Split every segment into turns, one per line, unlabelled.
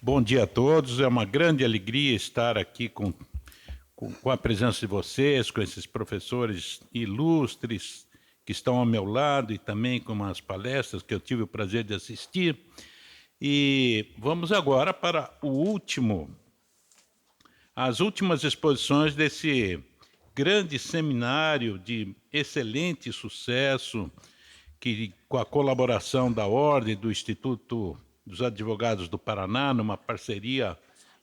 Bom dia a todos, é uma grande alegria estar aqui com a presença de vocês, com esses professores ilustres que estão ao meu lado e também com as palestras que eu tive o prazer de assistir. E vamos agora para as últimas exposições desse grande seminário de excelente sucesso, que com a colaboração da Ordem do Instituto dos Advogados do Paraná, numa parceria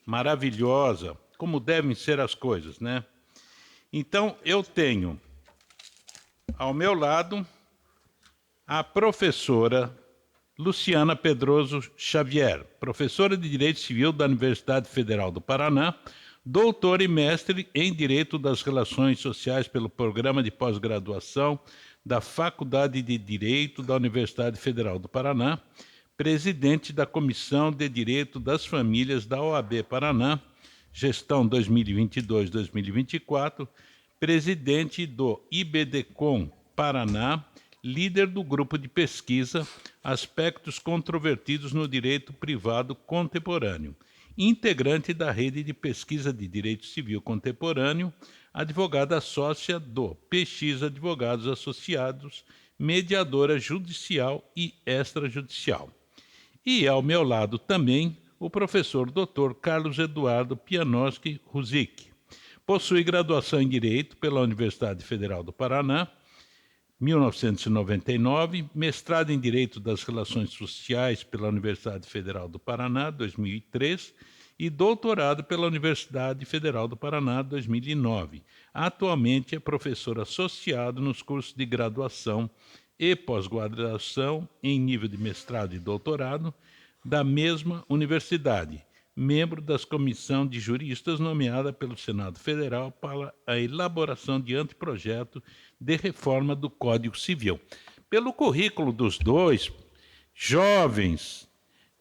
maravilhosa, como devem ser as coisas, né? Então, eu tenho ao meu lado a professora Luciana Pedroso Xavier, professora de Direito Civil da Universidade Federal do Paraná, doutora e mestre em Direito das Relações Sociais pelo Programa de Pós-Graduação da Faculdade de Direito da Universidade Federal do Paraná, presidente da Comissão de Direito das Famílias da OAB Paraná, gestão 2022-2024, presidente do IBDCOM Paraná, líder do grupo de pesquisa Aspectos Controvertidos no Direito Privado Contemporâneo, integrante da rede de pesquisa de Direito Civil Contemporâneo, advogada sócia do PX Advogados Associados, mediadora judicial e extrajudicial. E ao meu lado também o professor Dr. Carlos Eduardo Pianoski Ruzic. Possui graduação em Direito pela Universidade Federal do Paraná, 1999, mestrado em Direito das Relações Sociais pela Universidade Federal do Paraná, 2003, e doutorado pela Universidade Federal do Paraná, 2009. Atualmente é professor associado nos cursos de graduação e pós-graduação em nível de mestrado e doutorado da mesma universidade, membro das comissões de juristas nomeada pelo Senado Federal para a elaboração de anteprojeto de reforma do Código Civil. Pelo currículo dos dois, jovens,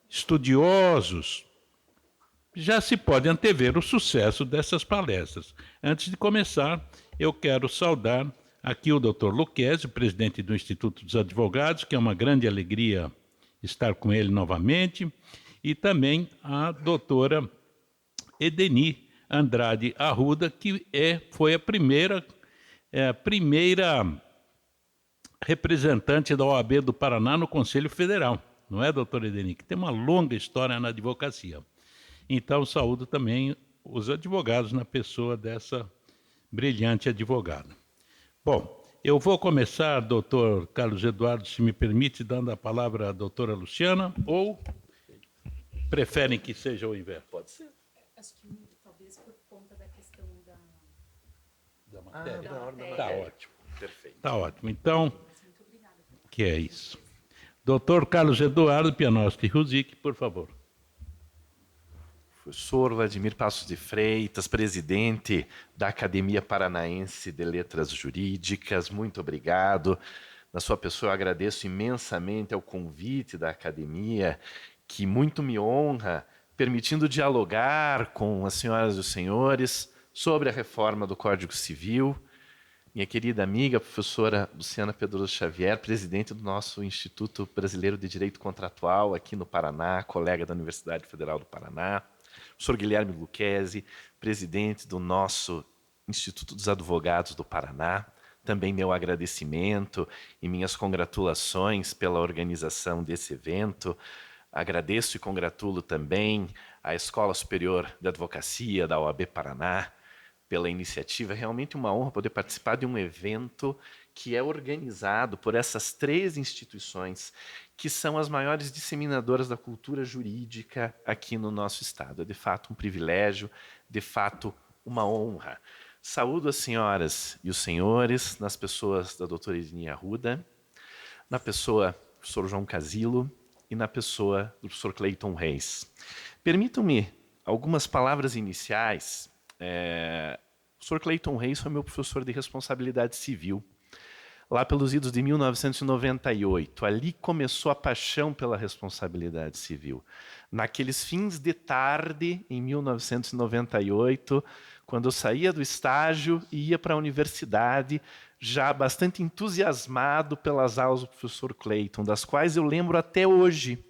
estudiosos, já se pode antever o sucesso dessas palestras. Antes de começar, eu quero saudar aqui o Dr. Lucchesi, presidente do Instituto dos Advogados, que é uma grande alegria estar com ele novamente, e também a doutora Edeni Andrade Arruda, que foi a primeira representante da OAB do Paraná no Conselho Federal, não é, doutora Edeni? Que tem uma longa história na advocacia. Então, saúdo também os advogados na pessoa dessa brilhante advogada. Bom, eu vou começar, doutor Carlos Eduardo, se me permite, dando a palavra à doutora Luciana, ou preferem que seja o inverso?
Pode ser.
Acho que talvez por conta da questão
Da matéria?
Da ordem da
Tá
matéria.
ótimo.
Perfeito.
Tá ótimo. Então,
Muito obrigada.
que é isso. Doutor Carlos Eduardo Pianoski Ruzic, por favor.
Professor Vladimir Passos de Freitas, presidente da Academia Paranaense de Letras Jurídicas, muito obrigado. Na sua pessoa, eu agradeço imensamente ao convite da academia, que muito me honra, permitindo dialogar com as senhoras e os senhores sobre a reforma do Código Civil. Minha querida amiga, professora Luciana Pedroso Xavier, presidente do nosso Instituto Brasileiro de Direito Contratual aqui no Paraná, colega da Universidade Federal do Paraná. Professor Guilherme Lucchesi, presidente do nosso Instituto dos Advogados do Paraná. Também meu agradecimento e minhas congratulações pela organização desse evento. Agradeço e congratulo também a Escola Superior de Advocacia da OAB Paraná pela iniciativa. É realmente uma honra poder participar de um evento que é organizado por essas três instituições que são as maiores disseminadoras da cultura jurídica aqui no nosso estado. É de fato um privilégio, de fato uma honra. Saúdo as senhoras e os senhores, nas pessoas da doutora Edni Arruda, na pessoa do professor João Casilo e na pessoa do professor Cleiton Reis. Permitam-me algumas palavras iniciais. O professor Cleiton Reis foi meu professor de responsabilidade civil, lá pelos idos de 1998. Ali começou a paixão pela responsabilidade civil. Naqueles fins de tarde, em 1998, quando eu saía do estágio e ia para a universidade, já bastante entusiasmado pelas aulas do professor Cleiton, das quais eu lembro até hoje.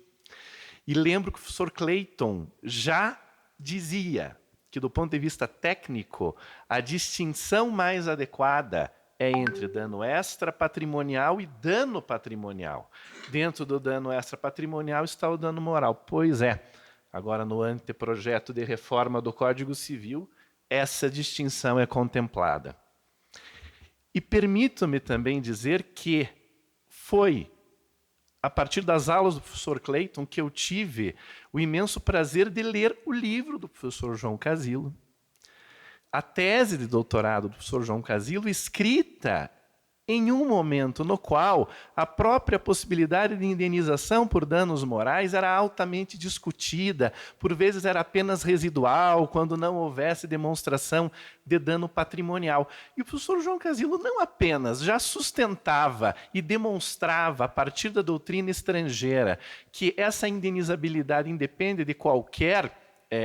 E lembro que o professor Clayton já dizia que, do ponto de vista técnico, a distinção mais adequada é entre dano extrapatrimonial e dano patrimonial. Dentro do dano extrapatrimonial está o dano moral. Pois é, agora no anteprojeto de reforma do Código Civil, essa distinção é contemplada. E permito-me também dizer que foi a partir das aulas do professor Clayton que eu tive o imenso prazer de ler o livro do professor João Casilo. A tese de doutorado do professor João Casilo, escrita em um momento no qual a própria possibilidade de indenização por danos morais era altamente discutida, por vezes era apenas residual, quando não houvesse demonstração de dano patrimonial. E o professor João Casilo não apenas já sustentava e demonstrava, a partir da doutrina estrangeira, que essa indenizabilidade independe de qualquer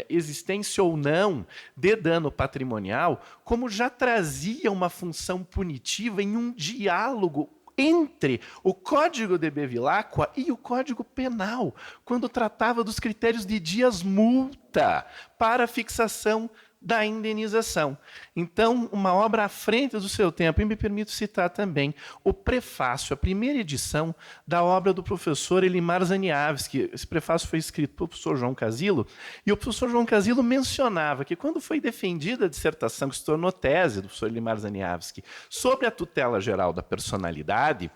existência ou não de dano patrimonial, como já trazia uma função punitiva em um diálogo entre o Código de Bevilacqua e o Código Penal, quando tratava dos critérios de dias-multa para a fixação da indenização. Então, uma obra à frente do seu tempo, e me permito citar também o prefácio, a primeira edição da obra do professor Elimar Zaniavski. Esse prefácio foi escrito pelo professor João Casilo, e o professor João Casilo mencionava que, quando foi defendida a dissertação que se tornou tese do professor Elimar Zaniavski sobre a tutela geral da personalidade,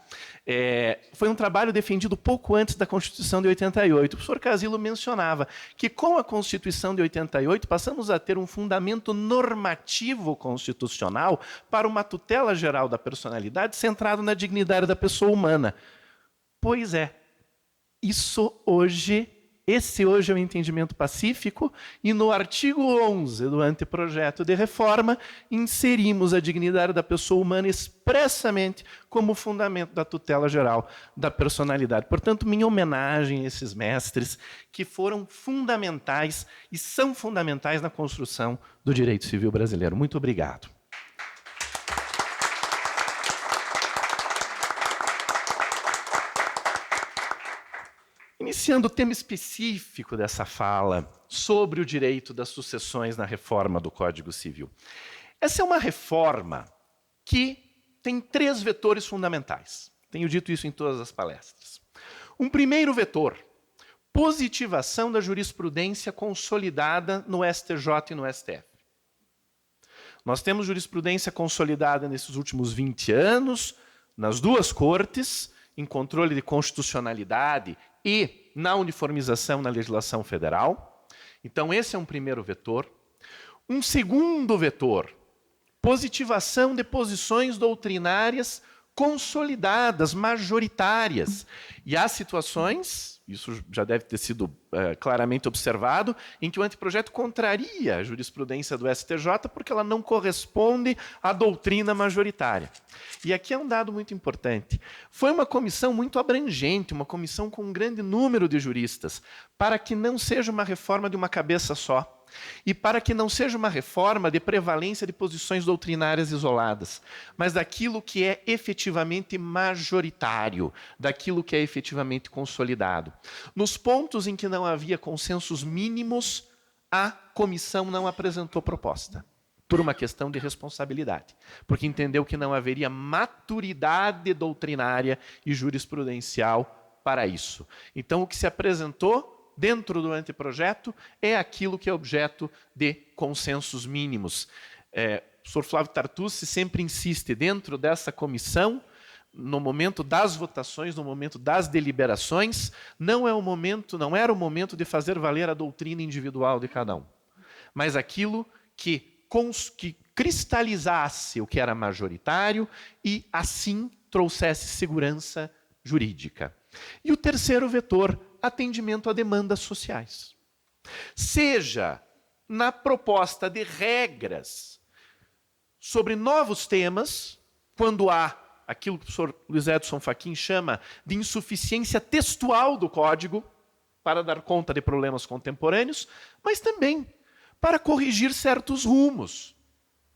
foi um trabalho defendido pouco antes da Constituição de 88. O professor Casilo mencionava que, com a Constituição de 88, passamos a ter um fundamento normativo constitucional para uma tutela geral da personalidade centrado na dignidade da pessoa humana. Pois é, esse hoje é o entendimento pacífico, e no artigo 11 do anteprojeto de reforma inserimos a dignidade da pessoa humana expressamente como fundamento da tutela geral da personalidade. Portanto, minha homenagem a esses mestres que foram fundamentais e são fundamentais na construção do direito civil brasileiro. Muito obrigado. Iniciando o tema específico dessa fala sobre o direito das sucessões na reforma do Código Civil. Essa é uma reforma que tem 3 vetores fundamentais. Tenho dito isso em todas as palestras. Um primeiro vetor, positivação da jurisprudência consolidada no STJ e no STF. Nós temos jurisprudência consolidada nesses últimos 20 anos, nas 2 cortes, em controle de constitucionalidade e na uniformização na legislação federal. Então, esse é um primeiro vetor. Um segundo vetor, positivação de posições doutrinárias consolidadas, majoritárias. E há situações, isso já deve ter sido claramente observado, em que o anteprojeto contraria a jurisprudência do STJ porque ela não corresponde à doutrina majoritária. E aqui é um dado muito importante. Foi uma comissão muito abrangente, uma comissão com um grande número de juristas, para que não seja uma reforma de uma cabeça só. E para que não seja uma reforma de prevalência de posições doutrinárias isoladas, mas daquilo que é efetivamente majoritário, daquilo que é efetivamente consolidado. Nos pontos em que não havia consensos mínimos, a comissão não apresentou proposta, por uma questão de responsabilidade, porque entendeu que não haveria maturidade doutrinária e jurisprudencial para isso. Então, o que se apresentou dentro do anteprojeto é aquilo que é objeto de consensos mínimos. O professor Flávio Tartucci sempre insiste, dentro dessa comissão, no momento das votações, no momento das deliberações, não era o momento de fazer valer a doutrina individual de cada um, mas aquilo que cristalizasse o que era majoritário e, assim, trouxesse segurança jurídica. E o terceiro vetor, atendimento a demandas sociais. Seja na proposta de regras sobre novos temas, quando há aquilo que o professor Luiz Edson Fachin chama de insuficiência textual do Código, para dar conta de problemas contemporâneos, mas também para corrigir certos rumos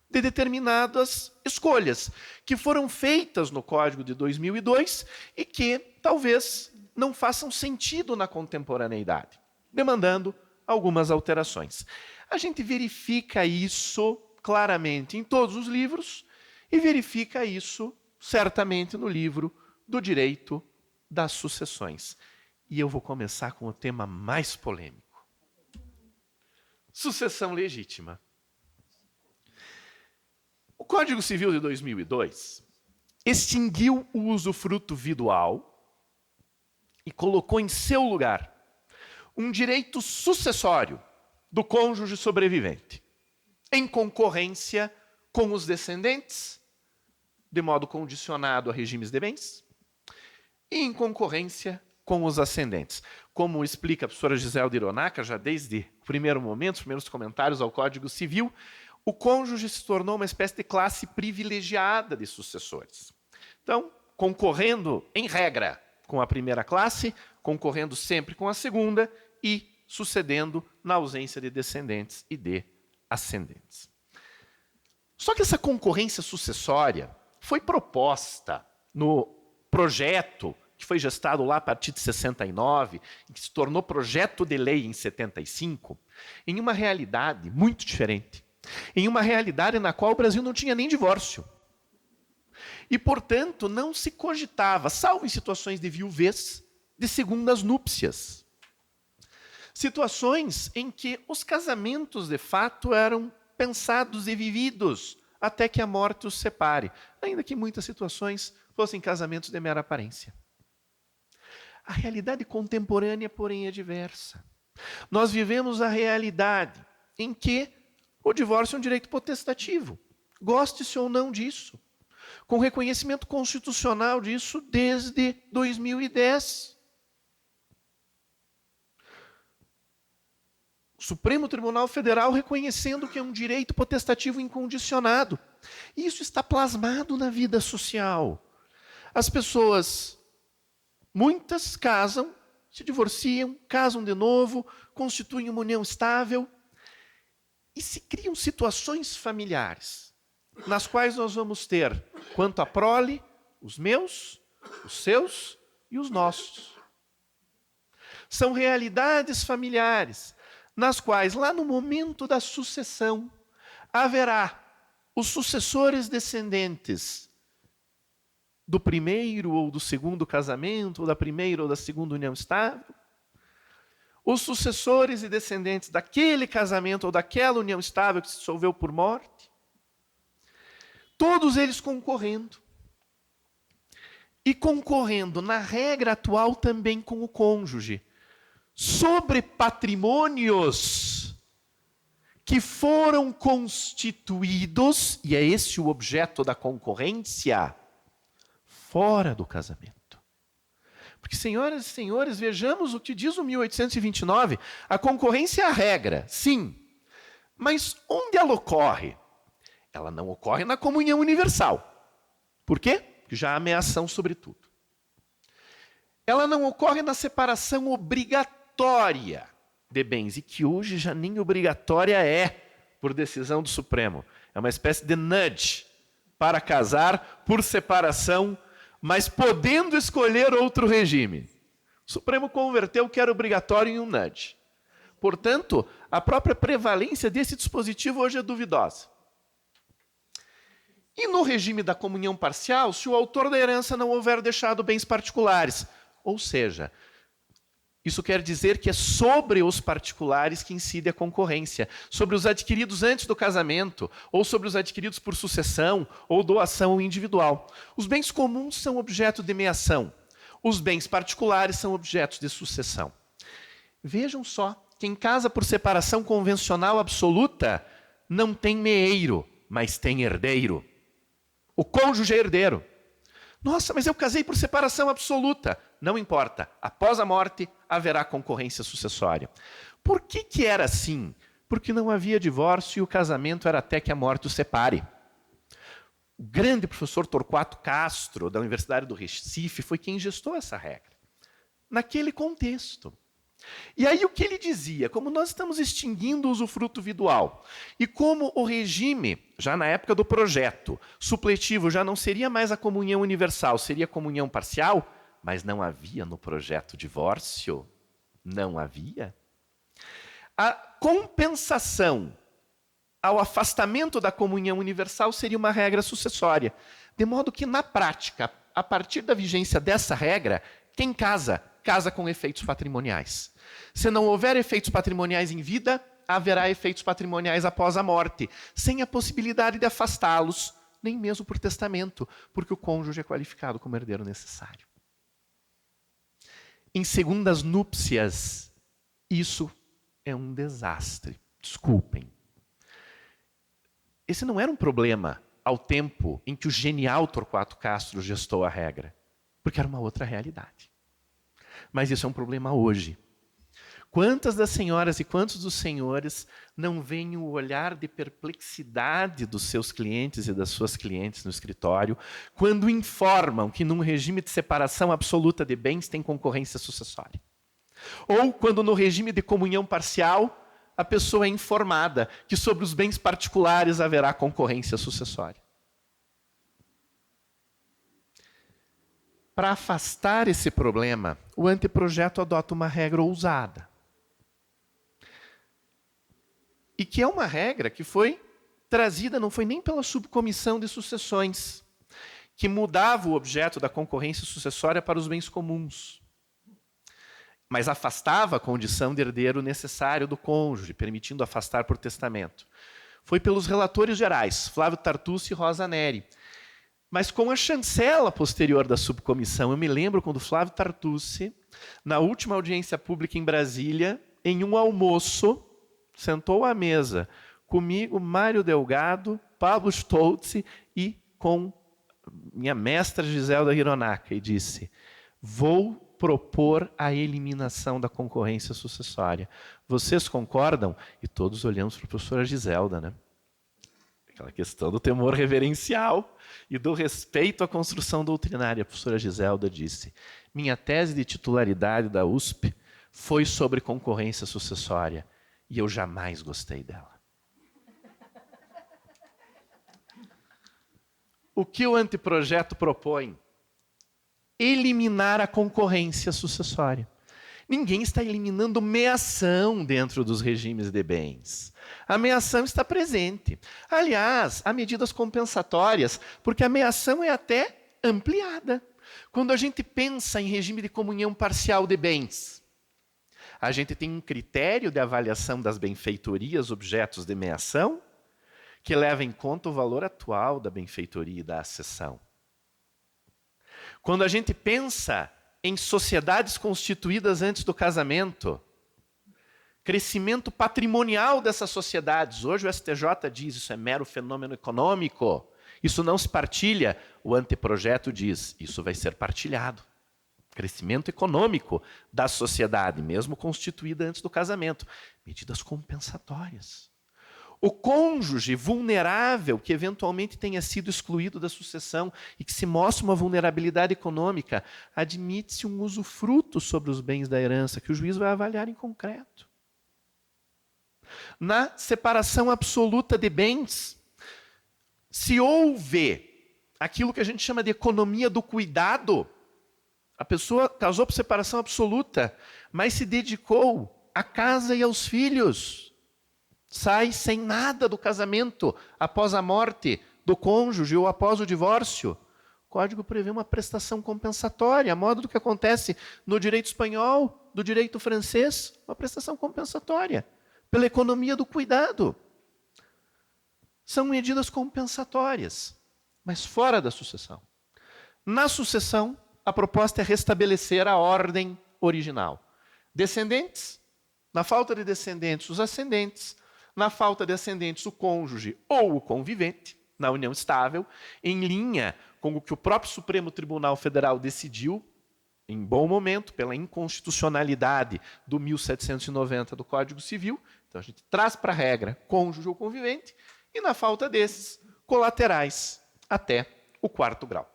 de determinadas escolhas que foram feitas no Código de 2002 e que talvez não façam sentido na contemporaneidade, demandando algumas alterações. A gente verifica isso claramente em todos os livros e verifica isso certamente no livro do Direito das Sucessões. E eu vou começar com o tema mais polêmico. Sucessão legítima. O Código Civil de 2002 extinguiu o usufruto vidual e colocou em seu lugar um direito sucessório do cônjuge sobrevivente, em concorrência com os descendentes, de modo condicionado a regimes de bens, e em concorrência com os ascendentes. Como explica a professora Gisele de Hironaka, já desde o primeiro momento, os primeiros comentários ao Código Civil, o cônjuge se tornou uma espécie de classe privilegiada de sucessores. Então, concorrendo, em regra, com a primeira classe, concorrendo sempre com a segunda e sucedendo na ausência de descendentes e de ascendentes. Só que essa concorrência sucessória foi proposta no projeto que foi gestado lá a partir de 69, e que se tornou projeto de lei em 75, em uma realidade muito diferente. Em uma realidade na qual o Brasil não tinha nem divórcio. E, portanto, não se cogitava, salvo em situações de viuvez, de segundas núpcias. Situações em que os casamentos, de fato, eram pensados e vividos até que a morte os separe, ainda que em muitas situações fossem casamentos de mera aparência. A realidade contemporânea, porém, é diversa. Nós vivemos a realidade em que o divórcio é um direito potestativo, goste-se ou não disso, com reconhecimento constitucional disso desde 2010. O Supremo Tribunal Federal reconhecendo que é um direito potestativo incondicionado. Isso está plasmado na vida social. As pessoas, muitas casam, se divorciam, casam de novo, constituem uma união estável e se criam situações familiares nas quais nós vamos ter, quanto à prole, os meus, os seus e os nossos. São realidades familiares nas quais, lá no momento da sucessão, haverá os sucessores descendentes do primeiro ou do segundo casamento, ou da primeira ou da segunda união estável, os sucessores e descendentes daquele casamento ou daquela união estável que se dissolveu por morte, todos eles concorrendo. E concorrendo, na regra atual, também com o cônjuge, sobre patrimônios que foram constituídos, e é esse o objeto da concorrência, fora do casamento. Porque, senhoras e senhores, vejamos o que diz o 1829. A concorrência é a regra, sim. Mas onde ela ocorre? Ela não ocorre na comunhão universal. Por quê? Porque já há ameação sobre tudo. Ela não ocorre na separação obrigatória de bens, e que hoje já nem obrigatória é, por decisão do Supremo. É uma espécie de nudge para casar por separação, mas podendo escolher outro regime. O Supremo converteu o que era obrigatório em um nudge. Portanto, a própria prevalência desse dispositivo hoje é duvidosa. E no regime da comunhão parcial, se o autor da herança não houver deixado bens particulares, ou seja, isso quer dizer que é sobre os particulares que incide a concorrência, sobre os adquiridos antes do casamento, ou sobre os adquiridos por sucessão ou doação individual. Os bens comuns são objeto de meação, os bens particulares são objetos de sucessão. Vejam só, quem casa por separação convencional absoluta não tem meeiro, mas tem herdeiro. O cônjuge é herdeiro. Nossa, mas eu casei por separação absoluta. Não importa. Após a morte, haverá concorrência sucessória. Por que era assim? Porque não havia divórcio e o casamento era até que a morte o separe. O grande professor Torquato Castro, da Universidade do Recife, foi quem gestou essa regra. Naquele contexto. E aí o que ele dizia? Como nós estamos extinguindo o usufruto vidual, e como o regime, já na época do projeto, supletivo já não seria mais a comunhão universal, seria a comunhão parcial, Mas não havia no projeto divórcio? Não havia? A compensação ao afastamento da comunhão universal seria uma regra sucessória. De modo que, na prática, a partir da vigência dessa regra, quem casa, casa com efeitos patrimoniais. Se não houver efeitos patrimoniais em vida, haverá efeitos patrimoniais após a morte, sem a possibilidade de afastá-los, nem mesmo por testamento, porque o cônjuge é qualificado como herdeiro necessário. Em segundas núpcias, isso é um desastre. Desculpem. Esse não era um problema ao tempo em que o genial Torquato Castro gestou a regra, porque era uma outra realidade. Mas isso é um problema hoje. Quantas das senhoras e quantos dos senhores não veem o olhar de perplexidade dos seus clientes e das suas clientes no escritório quando informam que num regime de separação absoluta de bens tem concorrência sucessória? Ou quando no regime de comunhão parcial a pessoa é informada que sobre os bens particulares haverá concorrência sucessória. Para afastar esse problema, o anteprojeto adota uma regra ousada. E que é uma regra que foi trazida, não foi nem pela subcomissão de sucessões, que mudava o objeto da concorrência sucessória para os bens comuns, mas afastava a condição de herdeiro necessário do cônjuge, permitindo afastar por testamento. Foi pelos relatores gerais, Flávio Tartucci e Rosa Neri. Mas com a chancela posterior da subcomissão, eu me lembro quando Flávio Tartucci, na última audiência pública em Brasília, em um almoço, sentou à mesa comigo, Mário Delgado, Pablo Stoltze e com minha mestra Giselda Hironaka e disse: vou propor a eliminação da concorrência sucessória. Vocês concordam? E todos olhamos para a professora Giselda, né? Aquela questão do temor reverencial e do respeito à construção doutrinária. A professora Giselda disse: minha tese de titularidade da USP foi sobre concorrência sucessória. E eu jamais gostei dela. O que o anteprojeto propõe? Eliminar a concorrência sucessória. Ninguém está eliminando meação dentro dos regimes de bens. A meação está presente. Aliás, há medidas compensatórias, porque a meação é até ampliada. Quando a gente pensa em regime de comunhão parcial de bens, a gente tem um critério de avaliação das benfeitorias, objetos de meação, que leva em conta o valor atual da benfeitoria e da accessão. Quando a gente pensa em sociedades constituídas antes do casamento, crescimento patrimonial dessas sociedades, hoje o STJ diz isso é mero fenômeno econômico, isso não se partilha, o anteprojeto diz isso vai ser partilhado. Crescimento econômico da sociedade, mesmo constituída antes do casamento. Medidas compensatórias. O cônjuge vulnerável que eventualmente tenha sido excluído da sucessão e que se mostra uma vulnerabilidade econômica, admite-se um usufruto sobre os bens da herança, que o juiz vai avaliar em concreto. Na separação absoluta de bens, se houve aquilo que a gente chama de economia do cuidado, a pessoa casou por separação absoluta, mas se dedicou à casa e aos filhos. Sai sem nada do casamento após a morte do cônjuge ou após o divórcio. O Código prevê uma prestação compensatória, a modo do que acontece no direito espanhol, do direito francês, uma prestação compensatória, pela economia do cuidado. São medidas compensatórias, mas fora da sucessão. Na sucessão, a proposta é restabelecer a ordem original. Descendentes, na falta de descendentes, os ascendentes, na falta de ascendentes, o cônjuge ou o convivente, na união estável, em linha com o que o próprio Supremo Tribunal Federal decidiu, em bom momento, pela inconstitucionalidade do 1790 do Código Civil. Então a gente traz para a regra cônjuge ou convivente, e na falta desses, colaterais até o 4º grau.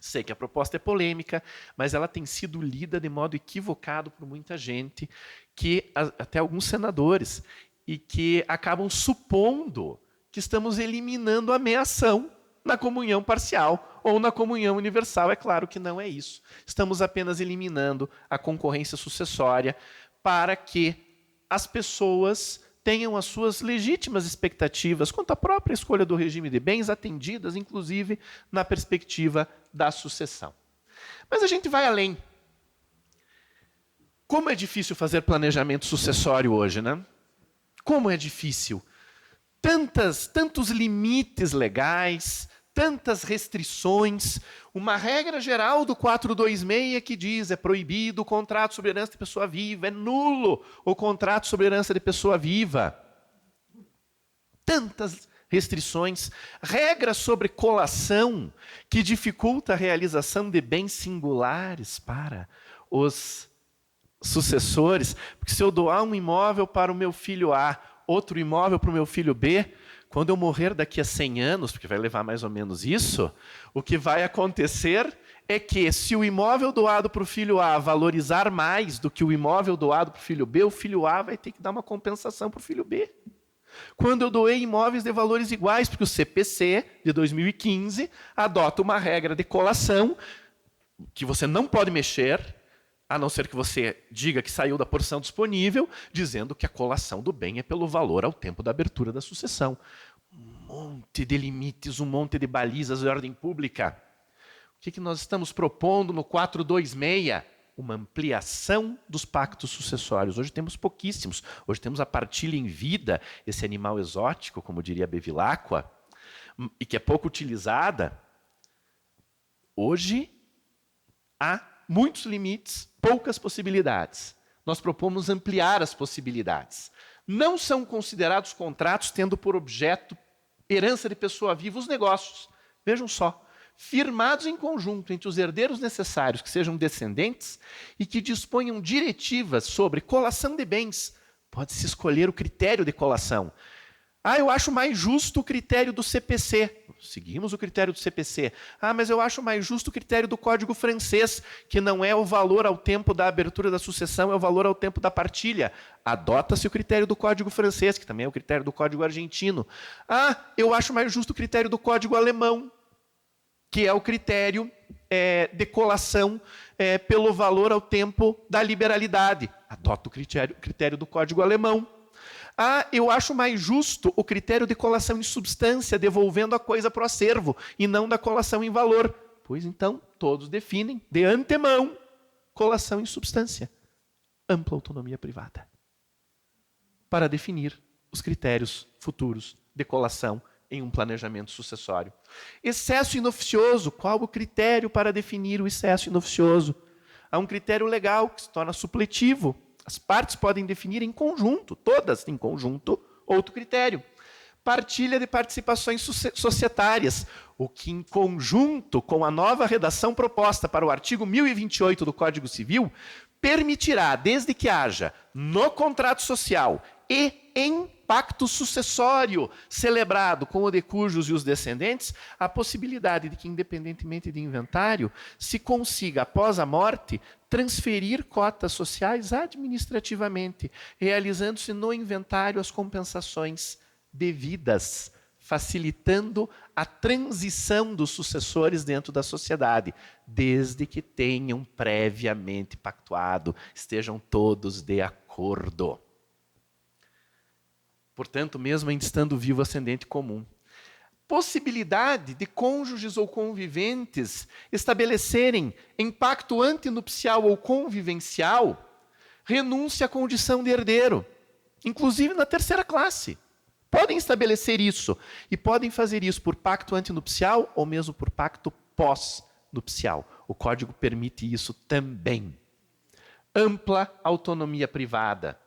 Sei que a proposta é polêmica, mas ela tem sido lida de modo equivocado por muita gente, até alguns senadores, e que acabam supondo que estamos eliminando a meação na comunhão parcial ou na comunhão universal. É claro que não é isso. Estamos apenas eliminando a concorrência sucessória para que as pessoas tenham as suas legítimas expectativas quanto à própria escolha do regime de bens atendidas, inclusive na perspectiva da sucessão. Mas a gente vai além. Como é difícil fazer planejamento sucessório hoje, né? Como é difícil. Tantos limites legais, tantas restrições. Uma regra geral do 426 que diz: é proibido o contrato sobre herança de pessoa viva, é nulo o contrato sobre herança de pessoa viva. Tantas restrições. Regras sobre colação que dificulta a realização de bens singulares para os sucessores. Porque se eu doar um imóvel para o meu filho A, outro imóvel para o meu filho B, quando eu morrer daqui a 100 anos, porque vai levar mais ou menos isso, o que vai acontecer é que, se o imóvel doado para o filho A valorizar mais do que o imóvel doado para o filho B, o filho A vai ter que dar uma compensação para o filho B. Quando eu doei imóveis de valores iguais, porque o CPC de 2015 adota uma regra de colação que você não pode mexer, a não ser que você diga que saiu da porção disponível, dizendo que a colação do bem é pelo valor ao tempo da abertura da sucessão. Um monte de limites, um monte de balizas de ordem pública. O que nós estamos propondo no 426? Uma ampliação dos pactos sucessórios. Hoje temos pouquíssimos. Hoje temos a partilha em vida, esse animal exótico, como diria a Bevilacqua, e que é pouco utilizada. Hoje há muitos limites, poucas possibilidades. Nós propomos ampliar as possibilidades. Não são considerados contratos tendo por objeto herança de pessoa viva os negócios. Vejam só. Firmados em conjunto entre os herdeiros necessários, que sejam descendentes, e que disponham diretivas sobre colação de bens. Pode-se escolher o critério de colação. Eu acho mais justo o critério do CPC. Seguimos o critério do CPC. Mas eu acho mais justo o critério do Código francês, que não é o valor ao tempo da abertura da sucessão, é o valor ao tempo da partilha. Adota-se o critério do Código francês, que também é o critério do Código argentino. Eu acho mais justo o critério do Código alemão, que é o critério de colação pelo valor ao tempo da liberalidade. Adota o critério do Código alemão. Eu acho mais justo o critério de colação em substância, devolvendo a coisa para o acervo, e não da colação em valor. Pois então, todos definem, de antemão, colação em substância. Ampla autonomia privada. Para definir os critérios futuros de colação em um planejamento sucessório. Excesso inoficioso. Qual o critério para definir o excesso inoficioso? Há um critério legal que se torna supletivo. As partes podem definir em conjunto, todas em conjunto, outro critério. Partilha de participações societárias, o que em conjunto com a nova redação proposta para o artigo 1028 do Código Civil, permitirá, desde que haja no contrato social e em pacto sucessório celebrado com o de cujos e os descendentes, a possibilidade de que, independentemente de inventário, se consiga, após a morte, transferir cotas sociais administrativamente, realizando-se no inventário as compensações devidas, facilitando a transição dos sucessores dentro da sociedade, desde que tenham previamente pactuado, estejam todos de acordo. Portanto, mesmo ainda estando vivo ascendente comum. Possibilidade de cônjuges ou conviventes estabelecerem em pacto antinupcial ou convivencial renúncia à condição de herdeiro, inclusive na terceira classe. Podem estabelecer isso, e podem fazer isso por pacto antinupcial ou mesmo por pacto pós-nupcial. O Código permite isso também. Ampla autonomia privada.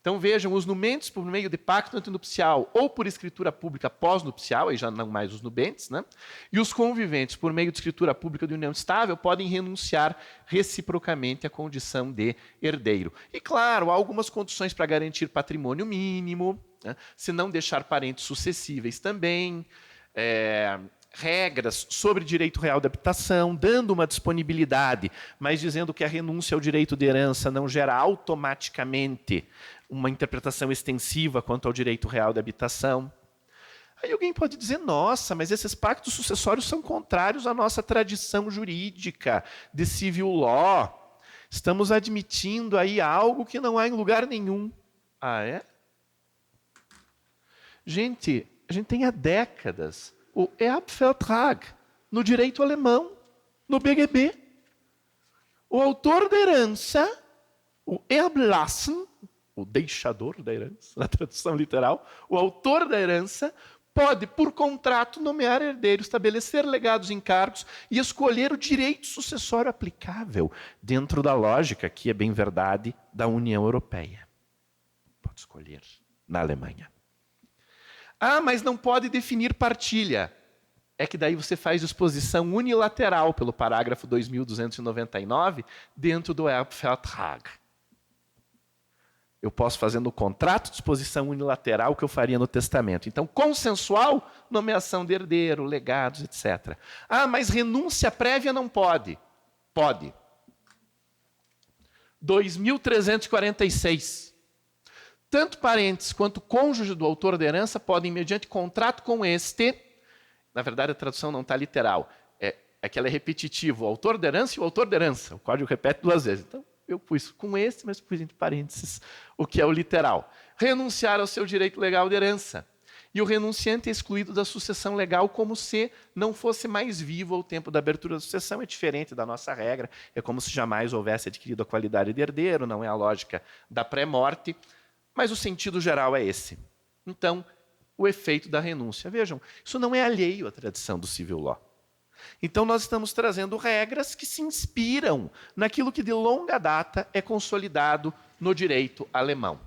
Então vejam, os nubentes por meio de pacto antinupcial ou por escritura pública pós-nupcial, aí já não mais os nubentes, né? E os conviventes por meio de escritura pública de união estável podem renunciar reciprocamente à condição de herdeiro. E claro, há algumas condições para garantir patrimônio mínimo, né? Se não deixar parentes sucessíveis também, regras sobre direito real de habitação, dando uma disponibilidade, mas dizendo que a renúncia ao direito de herança não gera automaticamente uma interpretação extensiva quanto ao direito real de habitação. Aí alguém pode dizer, nossa, mas esses pactos sucessórios são contrários à nossa tradição jurídica de civil law. Estamos admitindo aí algo que não há em lugar nenhum. Ah, é? Gente, a gente tem há décadas o Erbvertrag no direito alemão, no BGB. O autor da herança, o Erblassen, o deixador da herança, na tradução literal, o autor da herança pode, por contrato, nomear herdeiro, estabelecer legados e encargos e escolher o direito sucessório aplicável dentro da lógica, que é bem verdade, da União Europeia. Pode escolher na Alemanha. Ah, mas não pode definir partilha. É que daí você faz disposição unilateral pelo parágrafo 2299 dentro do Erbvertrag. Eu posso fazer no contrato disposição unilateral que eu faria no testamento. Então, consensual, nomeação de herdeiro, legados, etc. Ah, mas renúncia prévia não pode. Pode. 2346. Tanto parentes quanto cônjuge do autor da herança podem, mediante contrato com este, na verdade a tradução não está literal, é que ela é repetitiva, o autor da herança e o autor da herança. O código repete 2 vezes. Então, eu pus com este, mas pus entre parênteses o que é o literal. Renunciar ao seu direito legal de herança. E o renunciante é excluído da sucessão legal como se não fosse mais vivo ao tempo da abertura da sucessão. É diferente da nossa regra. É como se jamais houvesse adquirido a qualidade de herdeiro, não é a lógica da pré-morte. Mas o sentido geral é esse. Então, o efeito da renúncia. Vejam, isso não é alheio à tradição do civil law. Então, nós estamos trazendo regras que se inspiram naquilo que de longa data é consolidado no direito alemão.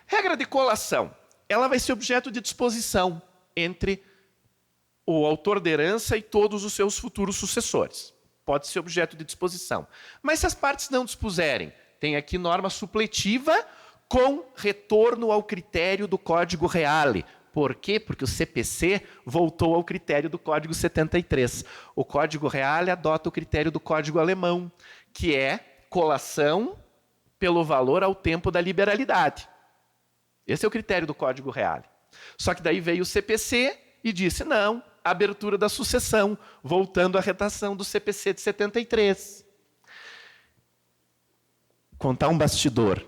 Regra de colação. Ela vai ser objeto de disposição entre o autor da herança e todos os seus futuros sucessores. Pode ser objeto de disposição. Mas se as partes não dispuserem, tem aqui norma supletiva com retorno ao critério do Código Reale. Por quê? Porque o CPC voltou ao critério do Código 73. O Código Reale adota o critério do Código Alemão, que é colação pelo valor ao tempo da liberalidade. Esse é o critério do Código Reale. Só que daí veio o CPC e disse, não, abertura da sucessão, voltando à redação do CPC de 73. Contar um bastidor.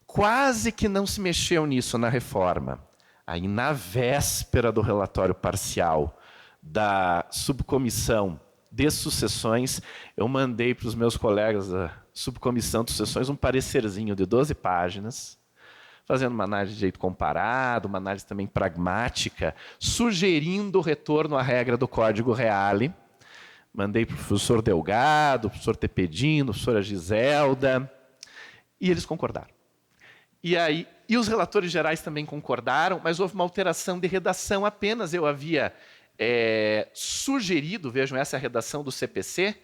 Quase que não se mexeu nisso na reforma. Aí, na véspera do relatório parcial da subcomissão de sucessões, eu mandei para os meus colegas da subcomissão de sucessões um parecerzinho de 12 páginas, fazendo uma análise de direito comparado, uma análise também pragmática, sugerindo o retorno à regra do Código Reale. Mandei para o professor Delgado, o professor Tepedino, a professora Giselda, e eles concordaram. E os relatores gerais também concordaram, mas houve uma alteração de redação apenas. Eu havia sugerido, vejam essa é a redação do CPC,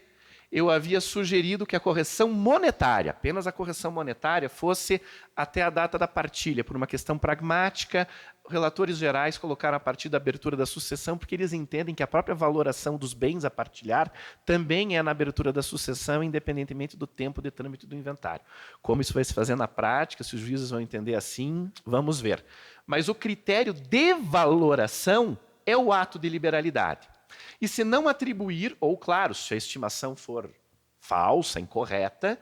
eu havia sugerido que a correção monetária, apenas a correção monetária, fosse até a data da partilha, por uma questão pragmática. Relatores gerais colocaram a partir da abertura da sucessão, porque eles entendem que a própria valoração dos bens a partilhar também é na abertura da sucessão, independentemente do tempo de trâmite do inventário. Como isso vai se fazer na prática, se os juízes vão entender assim, vamos ver. Mas o critério de valoração é o ato de liberalidade. E se não atribuir, ou claro, se a estimação for falsa, incorreta,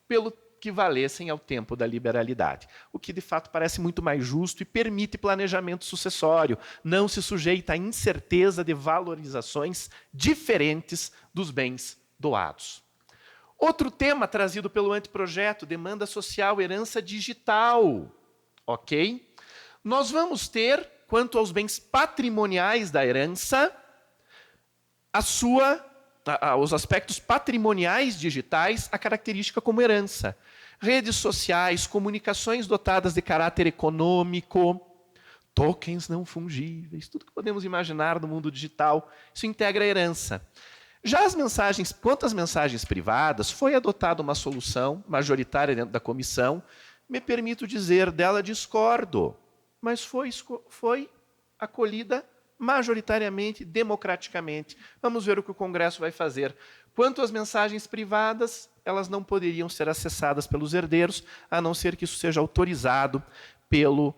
pelo que valessem ao tempo da liberalidade. O que de fato parece muito mais justo e permite planejamento sucessório, não se sujeita à incerteza de valorizações diferentes dos bens doados. Outro tema trazido pelo anteprojeto, demanda social, herança digital. Ok? Nós vamos ter, quanto aos bens patrimoniais da herança, os aspectos patrimoniais digitais, a característica como herança. Redes sociais, comunicações dotadas de caráter econômico, tokens não fungíveis, tudo que podemos imaginar no mundo digital, isso integra a herança. Já as mensagens, quanto às mensagens privadas, foi adotada uma solução majoritária dentro da comissão, me permito dizer, dela discordo, mas foi acolhida majoritariamente, democraticamente. Vamos ver o que o Congresso vai fazer. Quanto às mensagens privadas, elas não poderiam ser acessadas pelos herdeiros, a não ser que isso seja autorizado pelo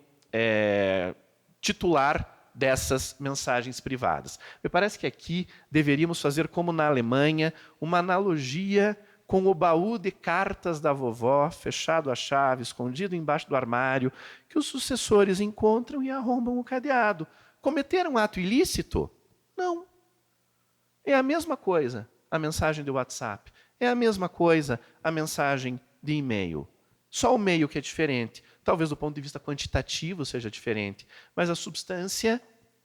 titular dessas mensagens privadas. Me parece que aqui deveríamos fazer como na Alemanha, uma analogia com o baú de cartas da vovó, fechado a chave, escondido embaixo do armário, que os sucessores encontram e arrombam o cadeado. Cometeram um ato ilícito? Não. É a mesma coisa a mensagem do WhatsApp. É a mesma coisa a mensagem de e-mail. Só o meio que é diferente. Talvez do ponto de vista quantitativo seja diferente, mas a substância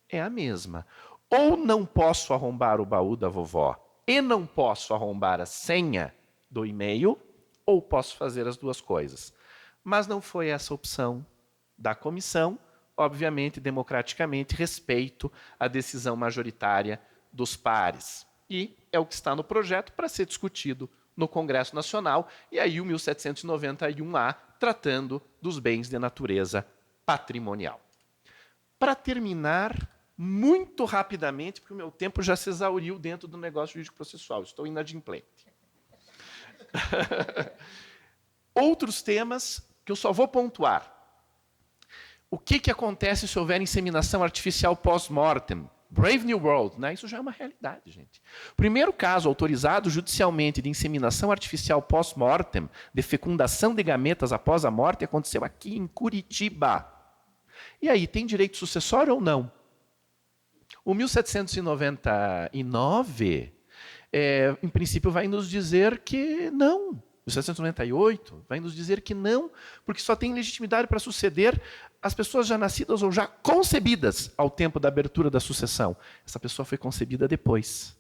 é a mesma. Ou não posso arrombar o baú da vovó e não posso arrombar a senha do e-mail, ou posso fazer as duas coisas. Mas não foi essa a opção da comissão. Obviamente, democraticamente, respeito à decisão majoritária dos pares. E é o que está no projeto para ser discutido no Congresso Nacional, e aí o 1791A, tratando dos bens de natureza patrimonial. Para terminar, muito rapidamente, porque o meu tempo já se exauriu dentro do negócio jurídico-processual, estou inadimplente. Outros temas que eu só vou pontuar. O que acontece se houver inseminação artificial pós-mortem? Brave New World, né? Isso já é uma realidade, gente. O primeiro caso autorizado judicialmente de inseminação artificial pós-mortem, de fecundação de gametas após a morte, aconteceu aqui em Curitiba. E aí, tem direito sucessório ou não? O 1799, em princípio, vai nos dizer que não. 1798 vai nos dizer que não, porque só tem legitimidade para suceder as pessoas já nascidas ou já concebidas ao tempo da abertura da sucessão. Essa pessoa foi concebida depois.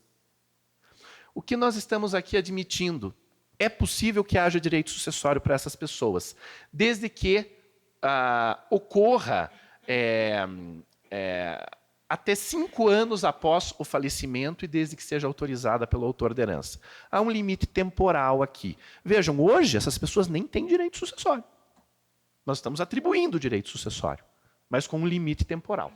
O que nós estamos aqui admitindo? É possível que haja direito sucessório para essas pessoas, desde que ocorra até 5 anos após o falecimento e desde que seja autorizada pelo autor da herança. Há um limite temporal aqui. Vejam, hoje essas pessoas nem têm direito sucessório. Nós estamos atribuindo o direito sucessório, mas com um limite temporal.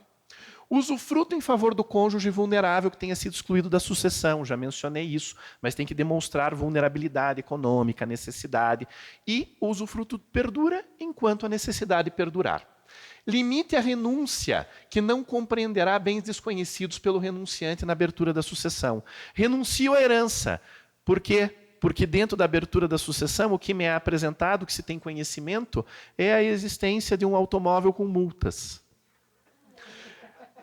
Usufruto em favor do cônjuge vulnerável que tenha sido excluído da sucessão, já mencionei isso, mas tem que demonstrar vulnerabilidade econômica, necessidade, e o usufruto perdura enquanto a necessidade perdurar. Limite a renúncia, que não compreenderá bens desconhecidos pelo renunciante na abertura da sucessão. Renuncio à herança. Por quê? Porque dentro da abertura da sucessão, o que me é apresentado, que se tem conhecimento, é a existência de um automóvel com multas.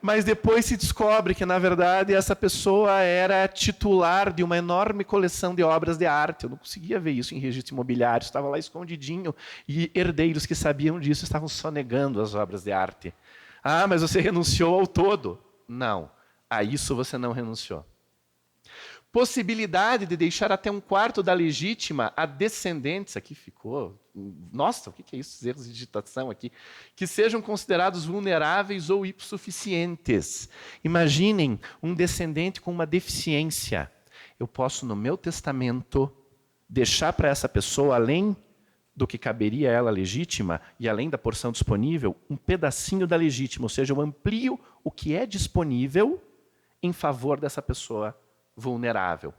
Mas depois se descobre que, na verdade, essa pessoa era titular de uma enorme coleção de obras de arte. Eu não conseguia ver isso em registro imobiliário, estava lá escondidinho, e herdeiros que sabiam disso estavam sonegando as obras de arte. Ah, mas você renunciou ao todo. Não, a isso você não renunciou. Possibilidade de deixar até 1/4 da legítima a descendentes, aqui ficou, nossa, o que é isso, os erros de digitação aqui, que sejam considerados vulneráveis ou hipossuficientes. Imaginem um descendente com uma deficiência. Eu posso, no meu testamento, deixar para essa pessoa, além do que caberia a ela legítima, e além da porção disponível, um pedacinho da legítima, ou seja, eu amplio o que é disponível em favor dessa pessoa vulnerável.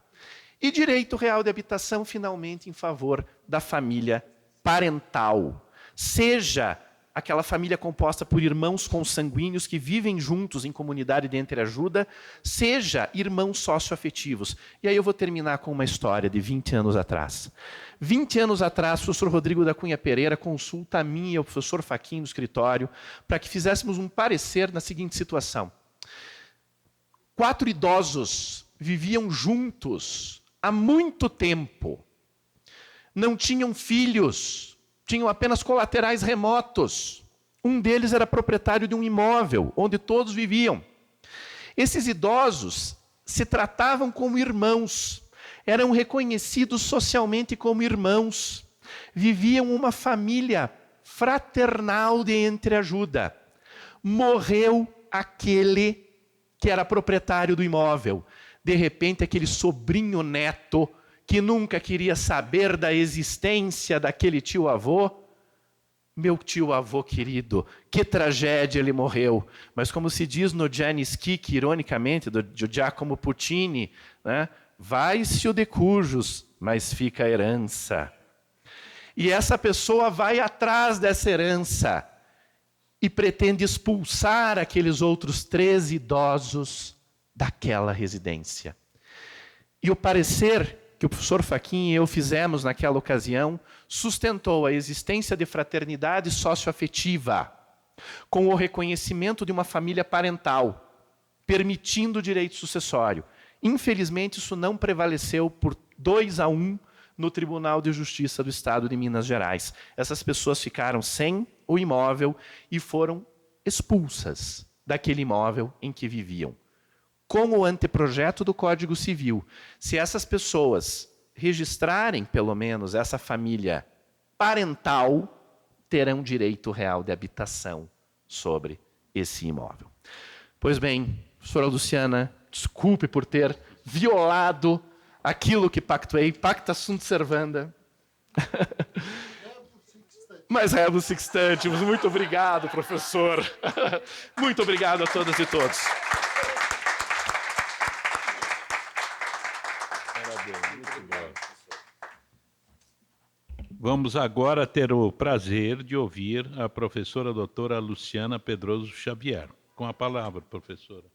E direito real de habitação, finalmente, em favor da família parental. Seja aquela família composta por irmãos consanguíneos que vivem juntos em comunidade de entreajuda, seja irmãos socioafetivos. E aí eu vou terminar com uma história de 20 anos atrás. 20 anos atrás, o professor Rodrigo da Cunha Pereira consulta a mim e ao professor Faquim no escritório para que fizéssemos um parecer na seguinte situação. 4 idosos viviam juntos há muito tempo. Não tinham filhos, tinham apenas colaterais remotos. Um deles era proprietário de um imóvel, onde todos viviam. Esses idosos se tratavam como irmãos, eram reconhecidos socialmente como irmãos, viviam uma família fraternal de entreajuda. Morreu aquele que era proprietário do imóvel. De repente, aquele sobrinho neto, que nunca queria saber da existência daquele tio-avô, meu tio-avô querido, que tragédia, ele morreu. Mas como se diz no Janis Kik, ironicamente, do Giacomo Puccini, né? Vai-se o de cujos, mas fica a herança. E essa pessoa vai atrás dessa herança. e pretende expulsar aqueles outros 13 idosos daquela residência. E o parecer que o professor Fachin e eu fizemos naquela ocasião sustentou a existência de fraternidade socioafetiva, com o reconhecimento de uma família parental, permitindo o direito sucessório. Infelizmente, isso não prevaleceu por 2-1 no Tribunal de Justiça do Estado de Minas Gerais. Essas pessoas ficaram sem o imóvel e foram expulsas daquele imóvel em que viviam. Com o anteprojeto do Código Civil, se essas pessoas registrarem, pelo menos, essa família parental, terão direito real de habitação sobre esse imóvel. Pois bem, professora Luciana, desculpe por ter violado aquilo que pactuei, pacta sunt servanda. Mas rebus sic stantibus. Muito obrigado, professor. Muito obrigado a todas e todos.
Vamos agora ter o prazer de ouvir a professora doutora Luciana Pedroso Xavier. Com a palavra, professora.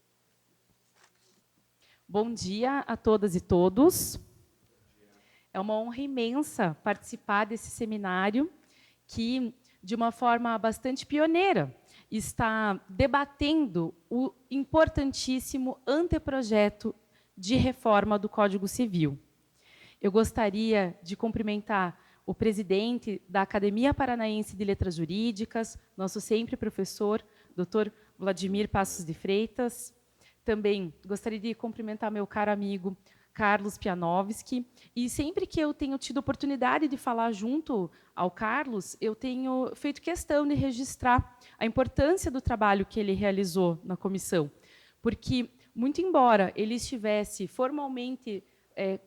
Bom dia a todas e todos. É uma honra imensa participar desse seminário que, de uma forma bastante pioneira, está debatendo o importantíssimo anteprojeto de reforma do Código Civil. Eu gostaria de cumprimentar o presidente da Academia Paranaense de Letras Jurídicas, nosso sempre professor, Dr. Vladimir Passos de Freitas. Também gostaria de cumprimentar meu caro amigo Carlos Pianowski. E sempre que eu tenho tido oportunidade de falar junto ao Carlos, eu tenho feito questão de registrar a importância do trabalho que ele realizou na comissão. Porque, muito embora ele estivesse formalmente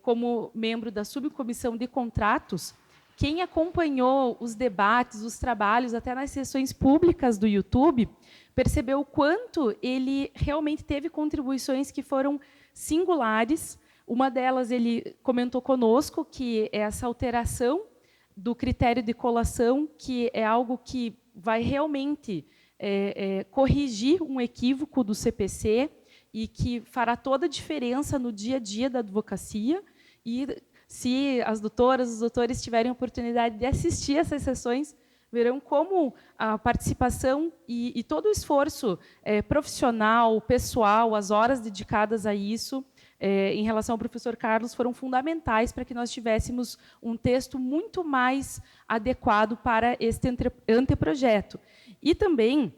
como membro da subcomissão de contratos, quem acompanhou os debates, os trabalhos, até nas sessões públicas do YouTube, percebeu o quanto ele realmente teve contribuições que foram singulares. Uma delas, ele comentou conosco, que é essa alteração do critério de colação, que é algo que vai realmente corrigir um equívoco do CPC e que fará toda a diferença no dia a dia da advocacia. E se as doutoras, os doutores tiverem a oportunidade de assistir essas sessões, verão como a participação e todo o esforço profissional, pessoal, as horas dedicadas a isso, em relação ao professor Carlos, foram fundamentais para que nós tivéssemos um texto muito mais adequado para este anteprojeto. E também,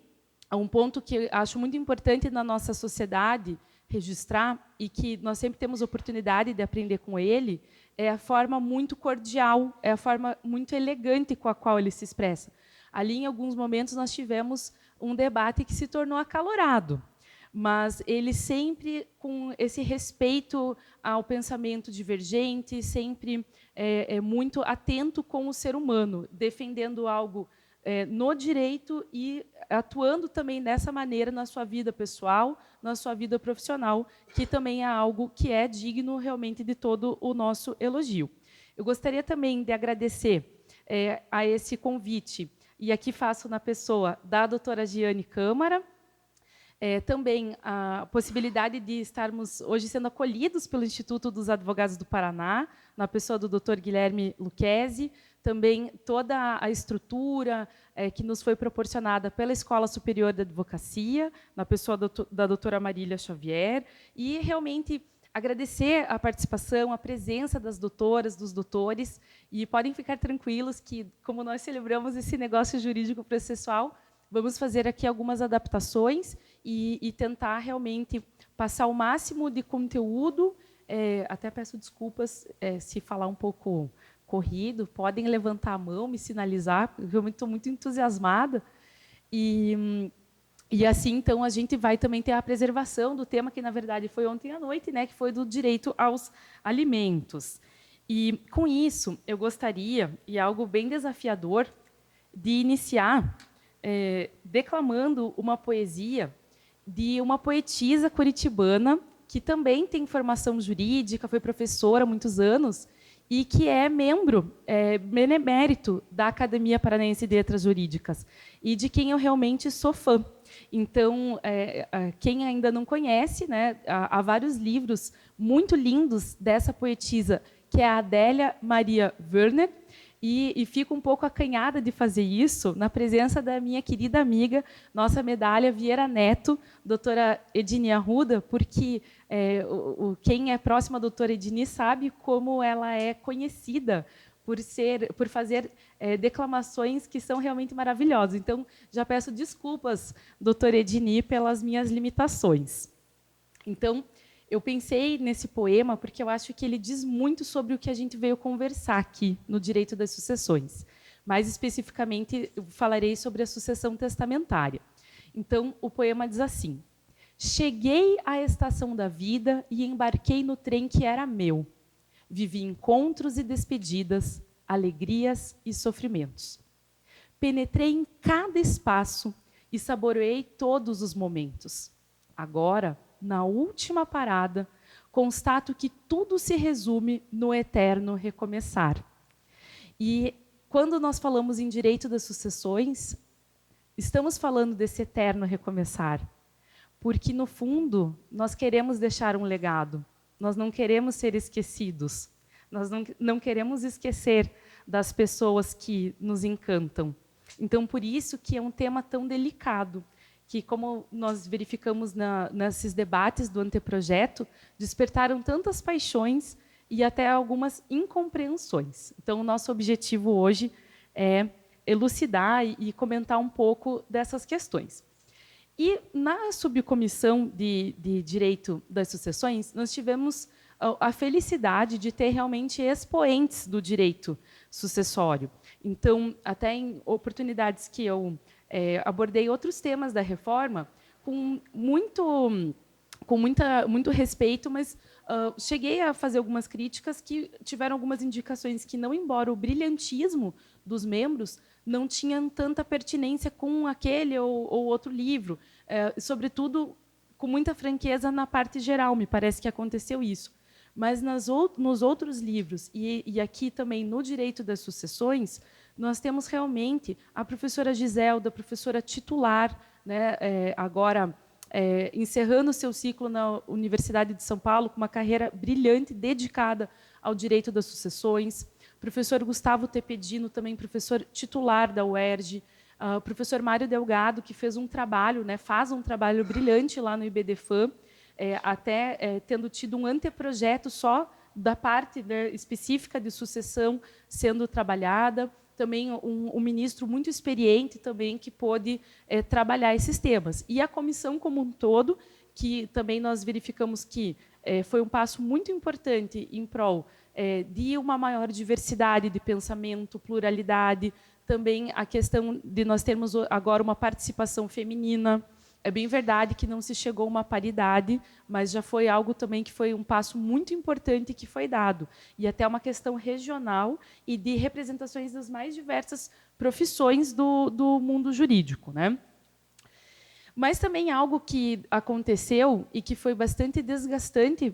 um ponto que acho muito importante na nossa sociedade registrar, e que nós sempre temos oportunidade de aprender com ele, é a forma muito cordial, é a forma muito elegante com a qual ele se expressa. Ali, em alguns momentos, nós tivemos um debate que se tornou acalorado, mas ele sempre com esse respeito ao pensamento divergente, sempre muito atento com o ser humano, defendendo algo no direito e atuando também dessa maneira na sua vida pessoal, na sua vida profissional, que também é algo que é digno realmente de todo o nosso elogio. Eu gostaria também de agradecer a esse convite, e aqui faço na pessoa da doutora Giane Câmara, também a possibilidade de estarmos hoje sendo acolhidos pelo Instituto dos Advogados do Paraná, na pessoa do Dr. Guilherme Lucchesi, também toda a estrutura que nos foi proporcionada pela Escola Superior de Advocacia, na pessoa da doutora Marília Xavier, e realmente agradecer a participação, a presença das doutoras, dos doutores, e podem ficar tranquilos que, como nós celebramos esse negócio jurídico processual, vamos fazer aqui algumas adaptações e tentar realmente passar o máximo de conteúdo. Até peço desculpas se falar um pouco corrido, podem levantar a mão, me sinalizar, eu realmente estou muito entusiasmada. E assim, então, a gente vai também ter a preservação do tema que, na verdade, foi ontem à noite, né, que foi do direito aos alimentos. E, com isso, eu gostaria, e é algo bem desafiador, de iniciar declamando uma poesia de uma poetisa curitibana que também tem formação jurídica, foi professora há muitos anos, e que é membro benemérito da Academia Paranaense de Letras Jurídicas, e de quem eu realmente sou fã. Então, quem ainda não conhece, né, há vários livros muito lindos dessa poetisa, que é a Adélia Maria Werner, e fico um pouco acanhada de fazer isso na presença da minha querida amiga, nossa medalha Vieira Neto, doutora Edini Arruda, porque quem é próximo à doutora Edini sabe como ela é conhecida por fazer declamações que são realmente maravilhosas. Então, já peço desculpas, doutora Edini, pelas minhas limitações. Então, eu pensei nesse poema porque eu acho que ele diz muito sobre o que a gente veio conversar aqui no Direito das Sucessões. Mais especificamente, eu falarei sobre a sucessão testamentária. Então, o poema diz assim: cheguei à estação da vida e embarquei no trem que era meu. Vivi encontros e despedidas, alegrias e sofrimentos. Penetrei em cada espaço e saboreei todos os momentos. Agora, na última parada, constato que tudo se resume no eterno recomeçar. E quando nós falamos em direito das sucessões, estamos falando desse eterno recomeçar, porque, no fundo, nós queremos deixar um legado, nós não queremos ser esquecidos, nós não queremos esquecer das pessoas que nos encantam. Então, por isso que é um tema tão delicado, que, como nós verificamos nesses debates do anteprojeto, despertaram tantas paixões e até algumas incompreensões. Então, o nosso objetivo hoje é elucidar e comentar um pouco dessas questões. E, na subcomissão de Direito das Sucessões, nós tivemos a felicidade de ter realmente expoentes do direito sucessório. Então, até em oportunidades que eu abordei outros temas da reforma com muito respeito, mas cheguei a fazer algumas críticas que tiveram algumas indicações que, não embora o brilhantismo dos membros não tinham tanta pertinência com aquele ou outro livro, sobretudo com muita franqueza na parte geral, me parece que aconteceu isso. Mas nos outros livros, e aqui também no Direito das Sucessões, nós temos realmente a professora Giselda, professora titular, né, agora encerrando seu ciclo na Universidade de São Paulo, com uma carreira brilhante, dedicada ao direito das sucessões. Professor Gustavo Tepedino, também professor titular da UERJ. O professor Mário Delgado, que fez um trabalho, né, faz um trabalho brilhante lá no IBDFAM, até tendo tido um anteprojeto só da parte, né, específica de sucessão sendo trabalhada. Também um ministro muito experiente também que pôde trabalhar esses temas. E a comissão como um todo, que também nós verificamos que foi um passo muito importante em prol de uma maior diversidade de pensamento, pluralidade, também a questão de nós termos agora uma participação feminina. É bem verdade que não se chegou a uma paridade, mas já foi algo também que foi um passo muito importante que foi dado. E até uma questão regional e de representações das mais diversas profissões do mundo jurídico, né? Mas também algo que aconteceu e que foi bastante desgastante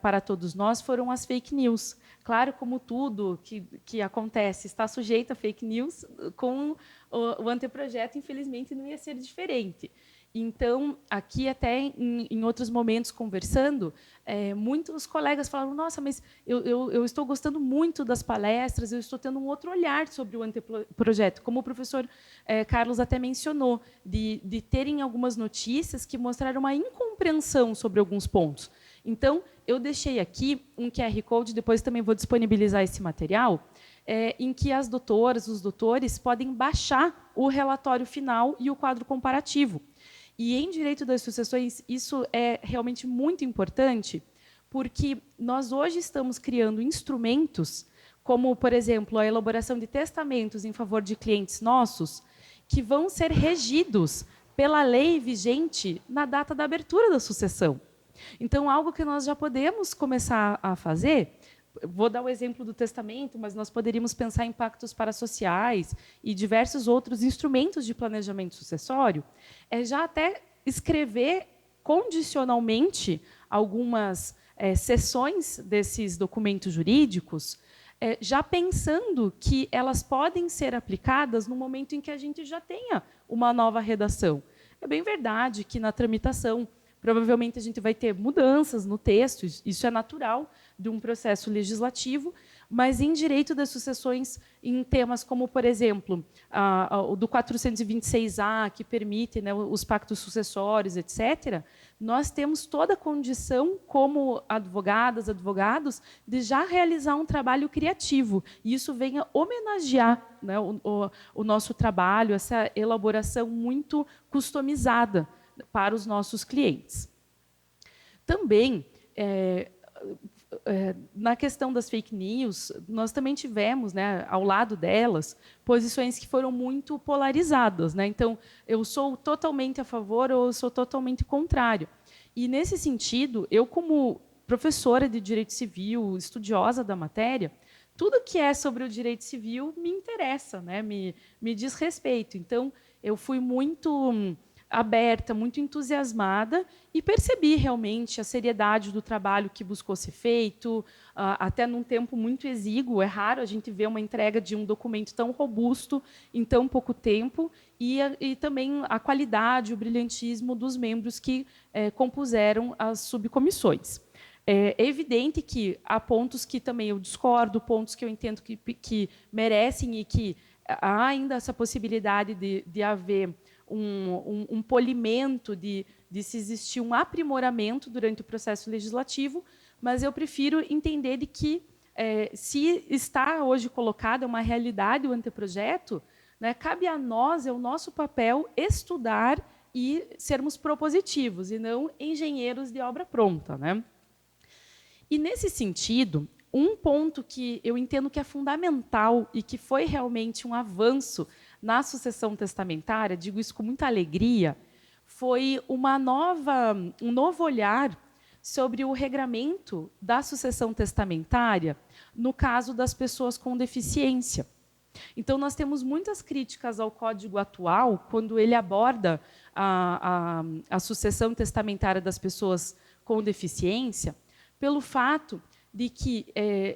para todos nós foram as fake news. Claro, como tudo que acontece está sujeito a fake news, com o anteprojeto, infelizmente, não ia ser diferente. Então, aqui até em outros momentos conversando, muitos colegas falaram: nossa, mas eu estou gostando muito das palestras, eu estou tendo um outro olhar sobre o anteprojeto, como o professor Carlos até mencionou, de terem algumas notícias que mostraram uma incompreensão sobre alguns pontos. Então, eu deixei aqui um QR Code, depois também vou disponibilizar esse material, em que as doutoras, os doutores, podem baixar o relatório final e o quadro comparativo. E, em direito das sucessões, isso é realmente muito importante, porque nós hoje estamos criando instrumentos, como, por exemplo, a elaboração de testamentos em favor de clientes nossos, que vão ser regidos pela lei vigente na data da abertura da sucessão. Então, algo que nós já podemos começar a fazer, vou dar o exemplo do testamento, mas nós poderíamos pensar em pactos parasociais e diversos outros instrumentos de planejamento sucessório, já até escrever condicionalmente algumas seções desses documentos jurídicos, já pensando que elas podem ser aplicadas no momento em que a gente já tenha uma nova redação. É bem verdade que na tramitação, provavelmente a gente vai ter mudanças no texto, isso é natural de um processo legislativo, mas em direito das sucessões, em temas como, por exemplo, o do 426A, que permite, né, os pactos sucessórios, etc., nós temos toda a condição, como advogadas, advogados, de já realizar um trabalho criativo. E isso vem a homenagear, né, o nosso trabalho, essa elaboração muito customizada para os nossos clientes. Também, na questão das fake news, nós também tivemos, né, ao lado delas, posições que foram muito polarizadas, né? Então, eu sou totalmente a favor ou eu sou totalmente contrário. E, nesse sentido, eu, como professora de direito civil, estudiosa da matéria, tudo que é sobre o direito civil me interessa, né? Me diz respeito. Então, eu fui muito aberta, muito entusiasmada, e percebi realmente a seriedade do trabalho que buscou ser feito, até num tempo muito exíguo. É raro a gente ver uma entrega de um documento tão robusto em tão pouco tempo, e também a qualidade, o brilhantismo dos membros que compuseram as subcomissões. É evidente que há pontos que também eu discordo, pontos que eu entendo que merecem e que há ainda essa possibilidade de haver um polimento, de se existir um aprimoramento durante o processo legislativo, mas eu prefiro entender de que, se está hoje colocado, é uma realidade o anteprojeto, né, cabe a nós, é o nosso papel, estudar e sermos propositivos, e não engenheiros de obra pronta, né? E, nesse sentido, um ponto que eu entendo que é fundamental e que foi realmente um avanço na sucessão testamentária, digo isso com muita alegria, foi um novo olhar sobre o regramento da sucessão testamentária no caso das pessoas com deficiência. Então, nós temos muitas críticas ao Código atual, quando ele aborda a sucessão testamentária das pessoas com deficiência, pelo fato de que,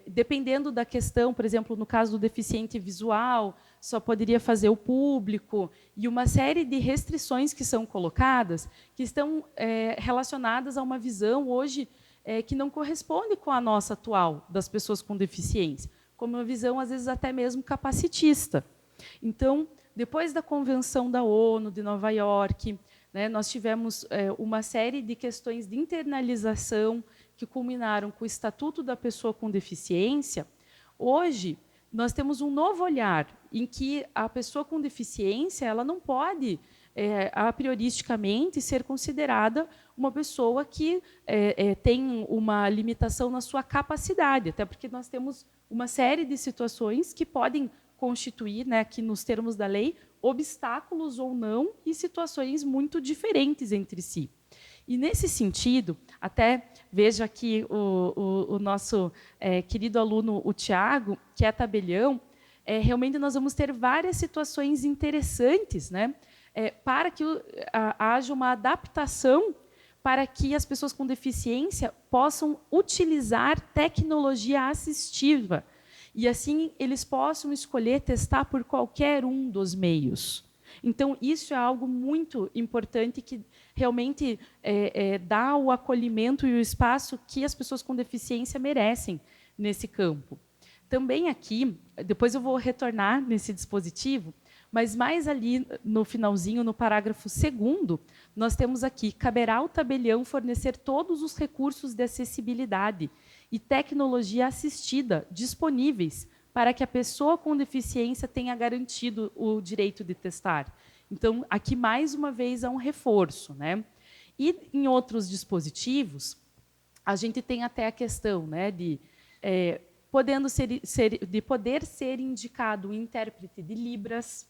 dependendo da questão, por exemplo, no caso do deficiente visual, só poderia fazer o público, e uma série de restrições que são colocadas, que estão relacionadas a uma visão hoje que não corresponde com a nossa atual, das pessoas com deficiência, como uma visão, às vezes, até mesmo capacitista. Então, depois da Convenção da ONU de Nova York, né, nós tivemos uma série de questões de internalização que culminaram com o Estatuto da Pessoa com Deficiência. Hoje, nós temos um novo olhar, em que a pessoa com deficiência ela não pode, a prioristicamente, ser considerada uma pessoa que tem uma limitação na sua capacidade, até porque nós temos uma série de situações que podem constituir, né, aqui nos termos da lei, obstáculos ou não, e situações muito diferentes entre si. E, nesse sentido, até vejo aqui o nosso querido aluno, o Tiago, que é tabelião, realmente nós vamos ter várias situações interessantes, né, para que haja uma adaptação para que as pessoas com deficiência possam utilizar tecnologia assistiva, e assim eles possam escolher testar por qualquer um dos meios. Então, isso é algo muito importante que realmente dá o acolhimento e o espaço que as pessoas com deficiência merecem nesse campo. Também aqui, depois eu vou retornar nesse dispositivo, mas mais ali no finalzinho, no parágrafo 2º, nós temos aqui: caberá ao tabelião fornecer todos os recursos de acessibilidade e tecnologia assistida disponíveis para que a pessoa com deficiência tenha garantido o direito de testar. Então, aqui, mais uma vez, há um reforço, né? E, em outros dispositivos, a gente tem até a questão, né, de poder ser indicado um intérprete de Libras,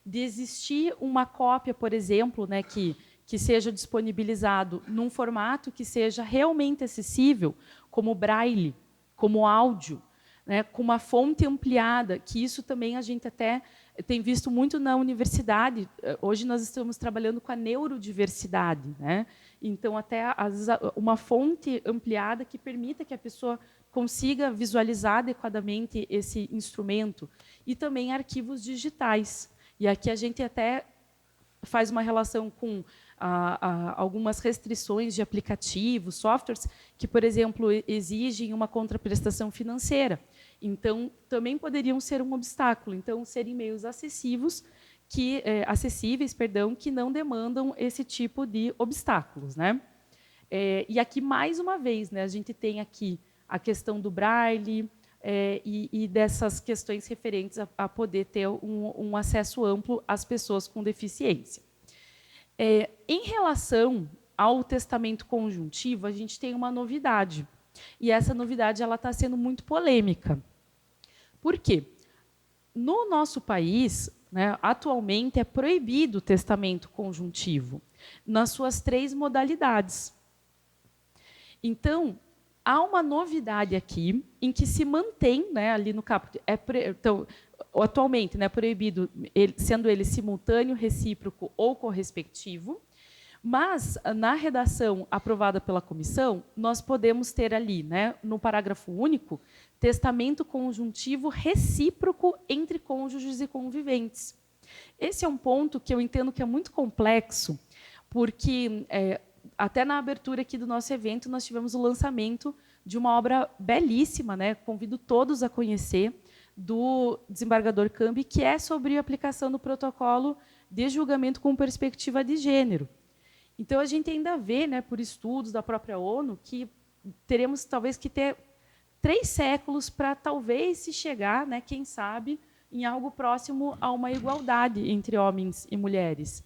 de existir uma cópia, por exemplo, né, que seja disponibilizado num formato que seja realmente acessível, como Braille, como áudio, né, com uma fonte ampliada, que isso também a gente até tem visto muito na universidade. Hoje nós estamos trabalhando com a neurodiversidade, né? Então, até às vezes, uma fonte ampliada que permita que a pessoa consiga visualizar adequadamente esse instrumento, e também arquivos digitais. E aqui a gente até faz uma relação com algumas restrições de aplicativos, softwares, que, por exemplo, exigem uma contraprestação financeira. Então, também poderiam ser um obstáculo. Então, serem meios acessíveis, que não demandam esse tipo de obstáculos, né? E aqui, mais uma vez, né, a gente tem aqui a questão do braille e dessas questões referentes a poder ter um acesso amplo às pessoas com deficiência. Em relação ao testamento conjuntivo, a gente tem uma novidade. E essa novidade está sendo muito polêmica. Por quê? No nosso país, né, atualmente, é proibido o testamento conjuntivo, nas suas 3 modalidades. Então, há uma novidade aqui, em que se mantém, né, ali no caput, então, atualmente, né, proibido, sendo ele simultâneo, recíproco ou correspectivo, mas, na redação aprovada pela comissão, nós podemos ter ali, né, no parágrafo único, testamento conjuntivo recíproco entre cônjuges e conviventes. Esse é um ponto que eu entendo que é muito complexo, porque, até na abertura aqui do nosso evento, nós tivemos o lançamento de uma obra belíssima, né, convido todos a conhecer, do desembargador Cambi, que é sobre a aplicação do protocolo de julgamento com perspectiva de gênero. Então, a gente ainda vê, né, por estudos da própria ONU, que teremos, talvez, que ter 3 séculos para, talvez, se chegar, né, quem sabe, em algo próximo a uma igualdade entre homens e mulheres.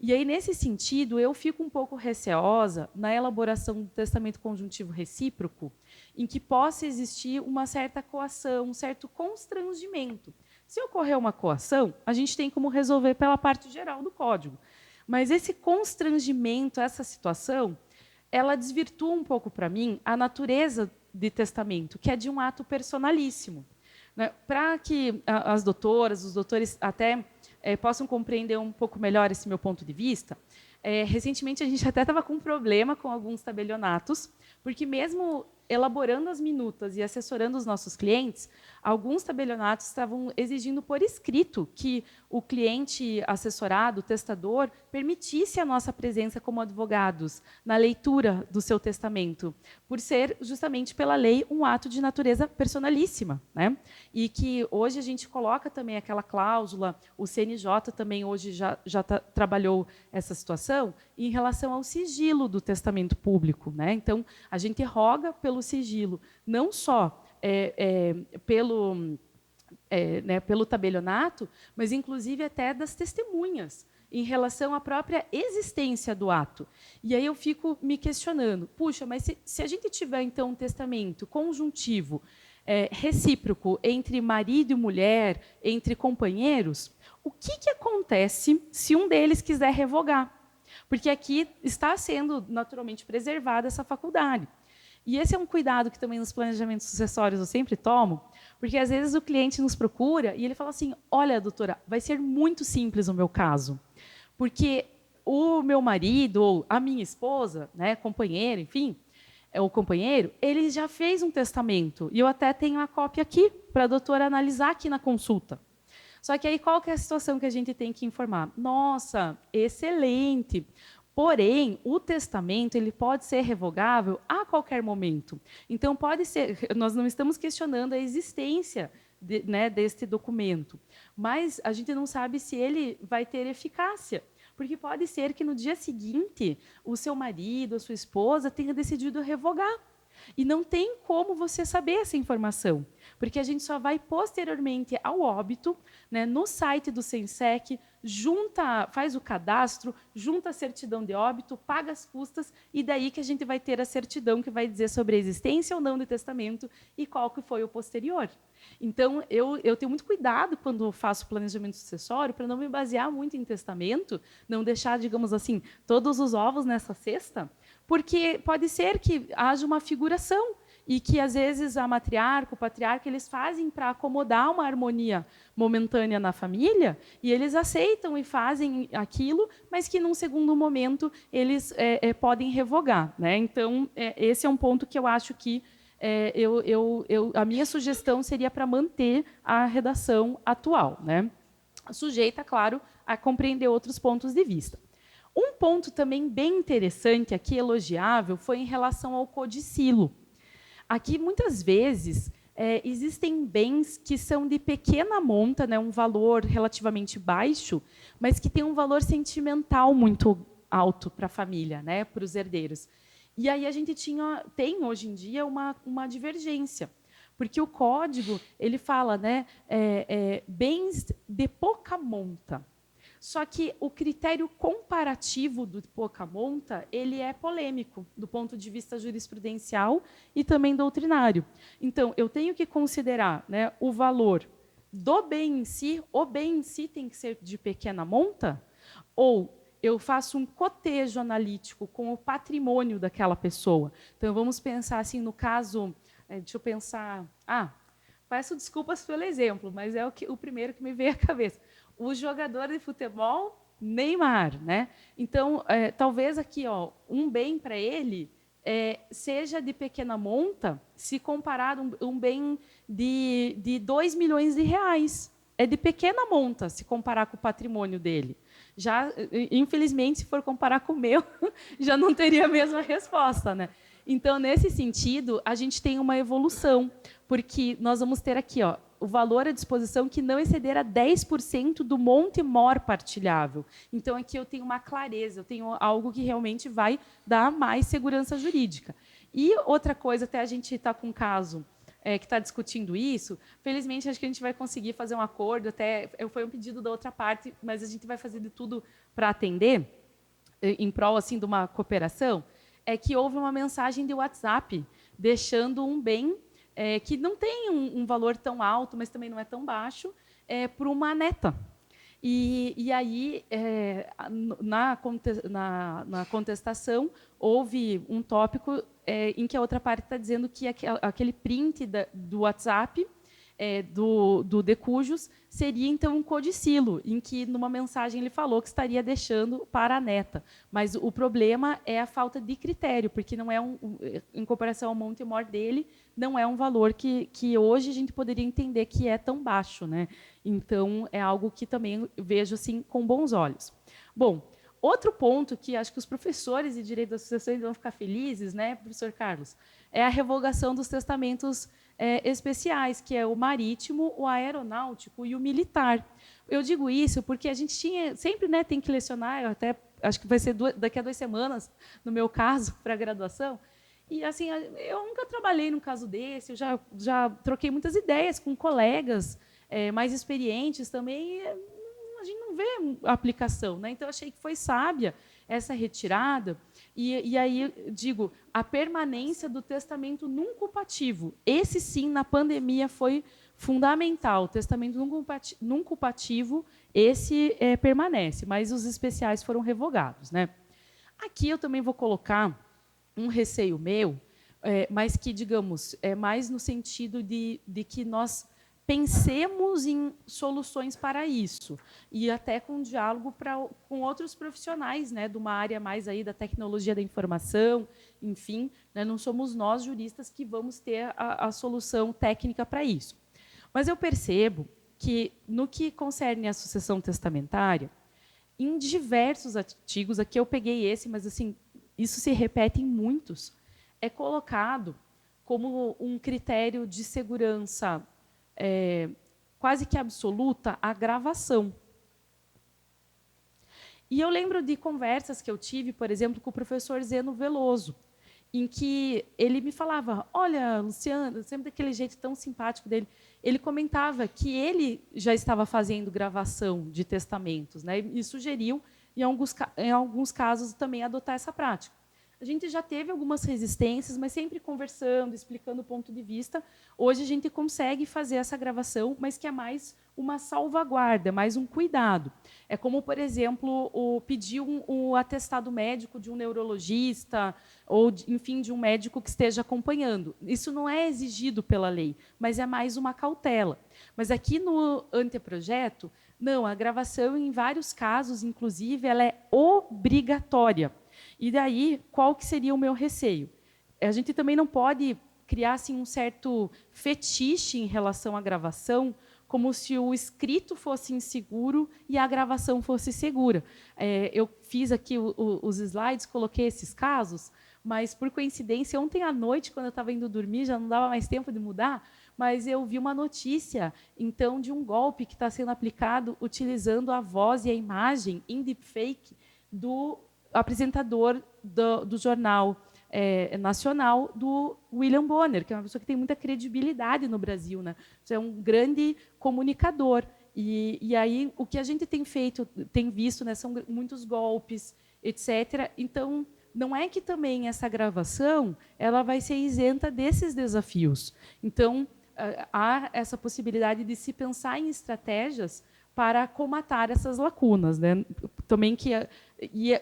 E aí, nesse sentido, eu fico um pouco receosa na elaboração do testamento conjuntivo recíproco, em que possa existir uma certa coação, um certo constrangimento. Se ocorrer uma coação, a gente tem como resolver pela parte geral do Código. Mas esse constrangimento, essa situação, ela desvirtua um pouco, para mim, a natureza de testamento, que é de um ato personalíssimo. Né? Para que as doutoras, os doutores até possam compreender um pouco melhor esse meu ponto de vista, recentemente a gente até estava com um problema com alguns tabelionatos, porque mesmo elaborando as minutas e assessorando os nossos clientes, alguns tabelionatos estavam exigindo por escrito que o cliente assessorado, o testador, permitisse a nossa presença como advogados na leitura do seu testamento, por ser, justamente pela lei, um ato de natureza personalíssima, né? E que hoje a gente coloca também aquela cláusula, o CNJ também hoje já trabalhou essa situação, em relação ao sigilo do testamento público, né? Então, a gente roga pelo sigilo, não só pelo tabelionato, mas, inclusive, até das testemunhas, em relação à própria existência do ato. E aí eu fico me questionando, puxa, mas se a gente tiver, então, um testamento conjuntivo, recíproco, entre marido e mulher, entre companheiros, o que acontece se um deles quiser revogar? Porque aqui está sendo naturalmente preservada essa faculdade. E esse é um cuidado que também nos planejamentos sucessórios eu sempre tomo, porque às vezes o cliente nos procura e ele fala assim, olha, doutora, vai ser muito simples o meu caso, porque o meu marido ou a minha esposa, né, companheiro, enfim, o companheiro, ele já fez um testamento, e eu até tenho a cópia aqui para a doutora analisar aqui na consulta. Só que aí qual que é a situação que a gente tem que informar? Nossa, excelente! Porém, o testamento ele pode ser revogável a qualquer momento. Então, pode ser. Nós não estamos questionando a existência deste documento, mas a gente não sabe se ele vai ter eficácia. Porque pode ser que no dia seguinte o seu marido, a sua esposa tenha decidido revogar. E não tem como você saber essa informação, porque a gente só vai posteriormente ao óbito, né, no site do SENSEC, faz o cadastro, junta a certidão de óbito, paga as custas, e daí que a gente vai ter a certidão que vai dizer sobre a existência ou não do testamento e qual que foi o posterior. Então, eu tenho muito cuidado quando faço planejamento sucessório para não me basear muito em testamento, não deixar, digamos assim, todos os ovos nessa cesta, porque pode ser que haja uma figuração e que, às vezes, a matriarca, o patriarca, eles fazem para acomodar uma harmonia momentânea na família, e eles aceitam e fazem aquilo, mas que, num segundo momento, eles podem revogar, né? Então, esse é um ponto que eu acho que a minha sugestão seria para manter a redação atual, né? Sujeita, claro, a compreender outros pontos de vista. Um ponto também bem interessante, aqui elogiável, foi em relação ao codicilo. Aqui, muitas vezes, existem bens que são de pequena monta, né, um valor relativamente baixo, mas que tem um valor sentimental muito alto para a família, né, para os herdeiros. E aí a gente tem, hoje em dia, uma divergência. Porque o código ele fala, né, bens de pouca monta. Só que o critério comparativo do pouca monta ele é polêmico do ponto de vista jurisprudencial e também doutrinário. Então, eu tenho que considerar, né, o valor do bem em si. O bem em si tem que ser de pequena monta? Ou eu faço um cotejo analítico com o patrimônio daquela pessoa? Então, vamos pensar assim, no caso... deixa eu pensar... peço desculpas pelo exemplo, mas é o primeiro que me veio à cabeça. O jogador de futebol, Neymar, né? Então, talvez aqui, um bem para ele seja de pequena monta, se comparado um bem de 2 milhões de reais. É de pequena monta, se comparar com o patrimônio dele. Já, infelizmente, se for comparar com o meu, já não teria a mesma resposta, né? Então, nesse sentido, a gente tem uma evolução, porque nós vamos ter aqui, o valor à disposição que não exceder a 10% do monte mor partilhável. Então, aqui eu tenho uma clareza, eu tenho algo que realmente vai dar mais segurança jurídica. E outra coisa, até a gente está com um caso que está discutindo isso, felizmente, acho que a gente vai conseguir fazer um acordo, até foi um pedido da outra parte, mas a gente vai fazer de tudo para atender, em prol assim, de uma cooperação, é que houve uma mensagem de WhatsApp deixando um bem que não tem um valor tão alto, mas também não é tão baixo, para uma neta. E aí, na contestação, houve um tópico em que a outra parte está dizendo que aquele print do WhatsApp, do decujus, seria, então, um codicilo, em que, numa mensagem, ele falou que estaria deixando para a neta. Mas o problema é a falta de critério, porque não é em comparação ao monte mor dele, não é um valor que hoje a gente poderia entender que é tão baixo, né? Então, é algo que também vejo assim, com bons olhos. Bom, outro ponto que acho que os professores de direito das sucessões vão ficar felizes, né, professor Carlos, é a revogação dos testamentos especiais, que é o marítimo, o aeronáutico e o militar. Eu digo isso porque a gente sempre, né, tem que lecionar, até acho que vai ser daqui a 2 semanas, no meu caso, para a graduação. E assim, eu nunca trabalhei num caso desse, eu já troquei muitas ideias com colegas mais experientes também, e a gente não vê aplicação, né? Então, eu achei que foi sábia essa retirada. E aí, digo, a permanência do testamento nunculpativo. Esse, sim, na pandemia, foi fundamental. O testamento nunculpativo, esse permanece, mas os especiais foram revogados, né? Aqui eu também vou colocar um receio meu, mas que, digamos, é mais no sentido de que nós pensemos em soluções para isso, e até com diálogo com outros profissionais, né, de uma área mais aí da tecnologia da informação, enfim, né, não somos nós, juristas, que vamos ter a solução técnica para isso. Mas eu percebo que, no que concerne à sucessão testamentária, em diversos artigos, aqui eu peguei esse, mas assim, isso se repete em muitos, é colocado como um critério de segurança quase que absoluta a gravação. E eu lembro de conversas que eu tive, por exemplo, com o professor Zeno Veloso, em que ele me falava, olha, Luciana, sempre daquele jeito tão simpático dele, ele comentava que ele já estava fazendo gravação de testamentos, né, e sugeriu, em alguns casos, também adotar essa prática. A gente já teve algumas resistências, mas sempre conversando, explicando o ponto de vista. Hoje a gente consegue fazer essa gravação, mas que é mais uma salvaguarda, mais um cuidado. É como, por exemplo, pedir um atestado médico de um neurologista ou, enfim, de um médico que esteja acompanhando. Isso não é exigido pela lei, mas é mais uma cautela. Mas aqui no anteprojeto, não, a gravação, em vários casos, inclusive, ela é obrigatória. E daí, qual que seria o meu receio? A gente também não pode criassem um certo fetiche em relação à gravação, como se o escrito fosse inseguro e a gravação fosse segura. Eu fiz aqui os slides, coloquei esses casos, mas, por coincidência, ontem à noite, quando eu estava indo dormir, já não dava mais tempo de mudar, mas eu vi uma notícia, então, de um golpe que está sendo aplicado utilizando a voz e a imagem em deepfake do apresentador do jornal nacional, do William Bonner, que é uma pessoa que tem muita credibilidade no Brasil, né? É um grande comunicador. E aí o que a gente tem visto, né, são muitos golpes, etc. Então, não é que também essa gravação ela vai ser isenta desses desafios. Então, há essa possibilidade de se pensar em estratégias para comatar essas lacunas, né? Também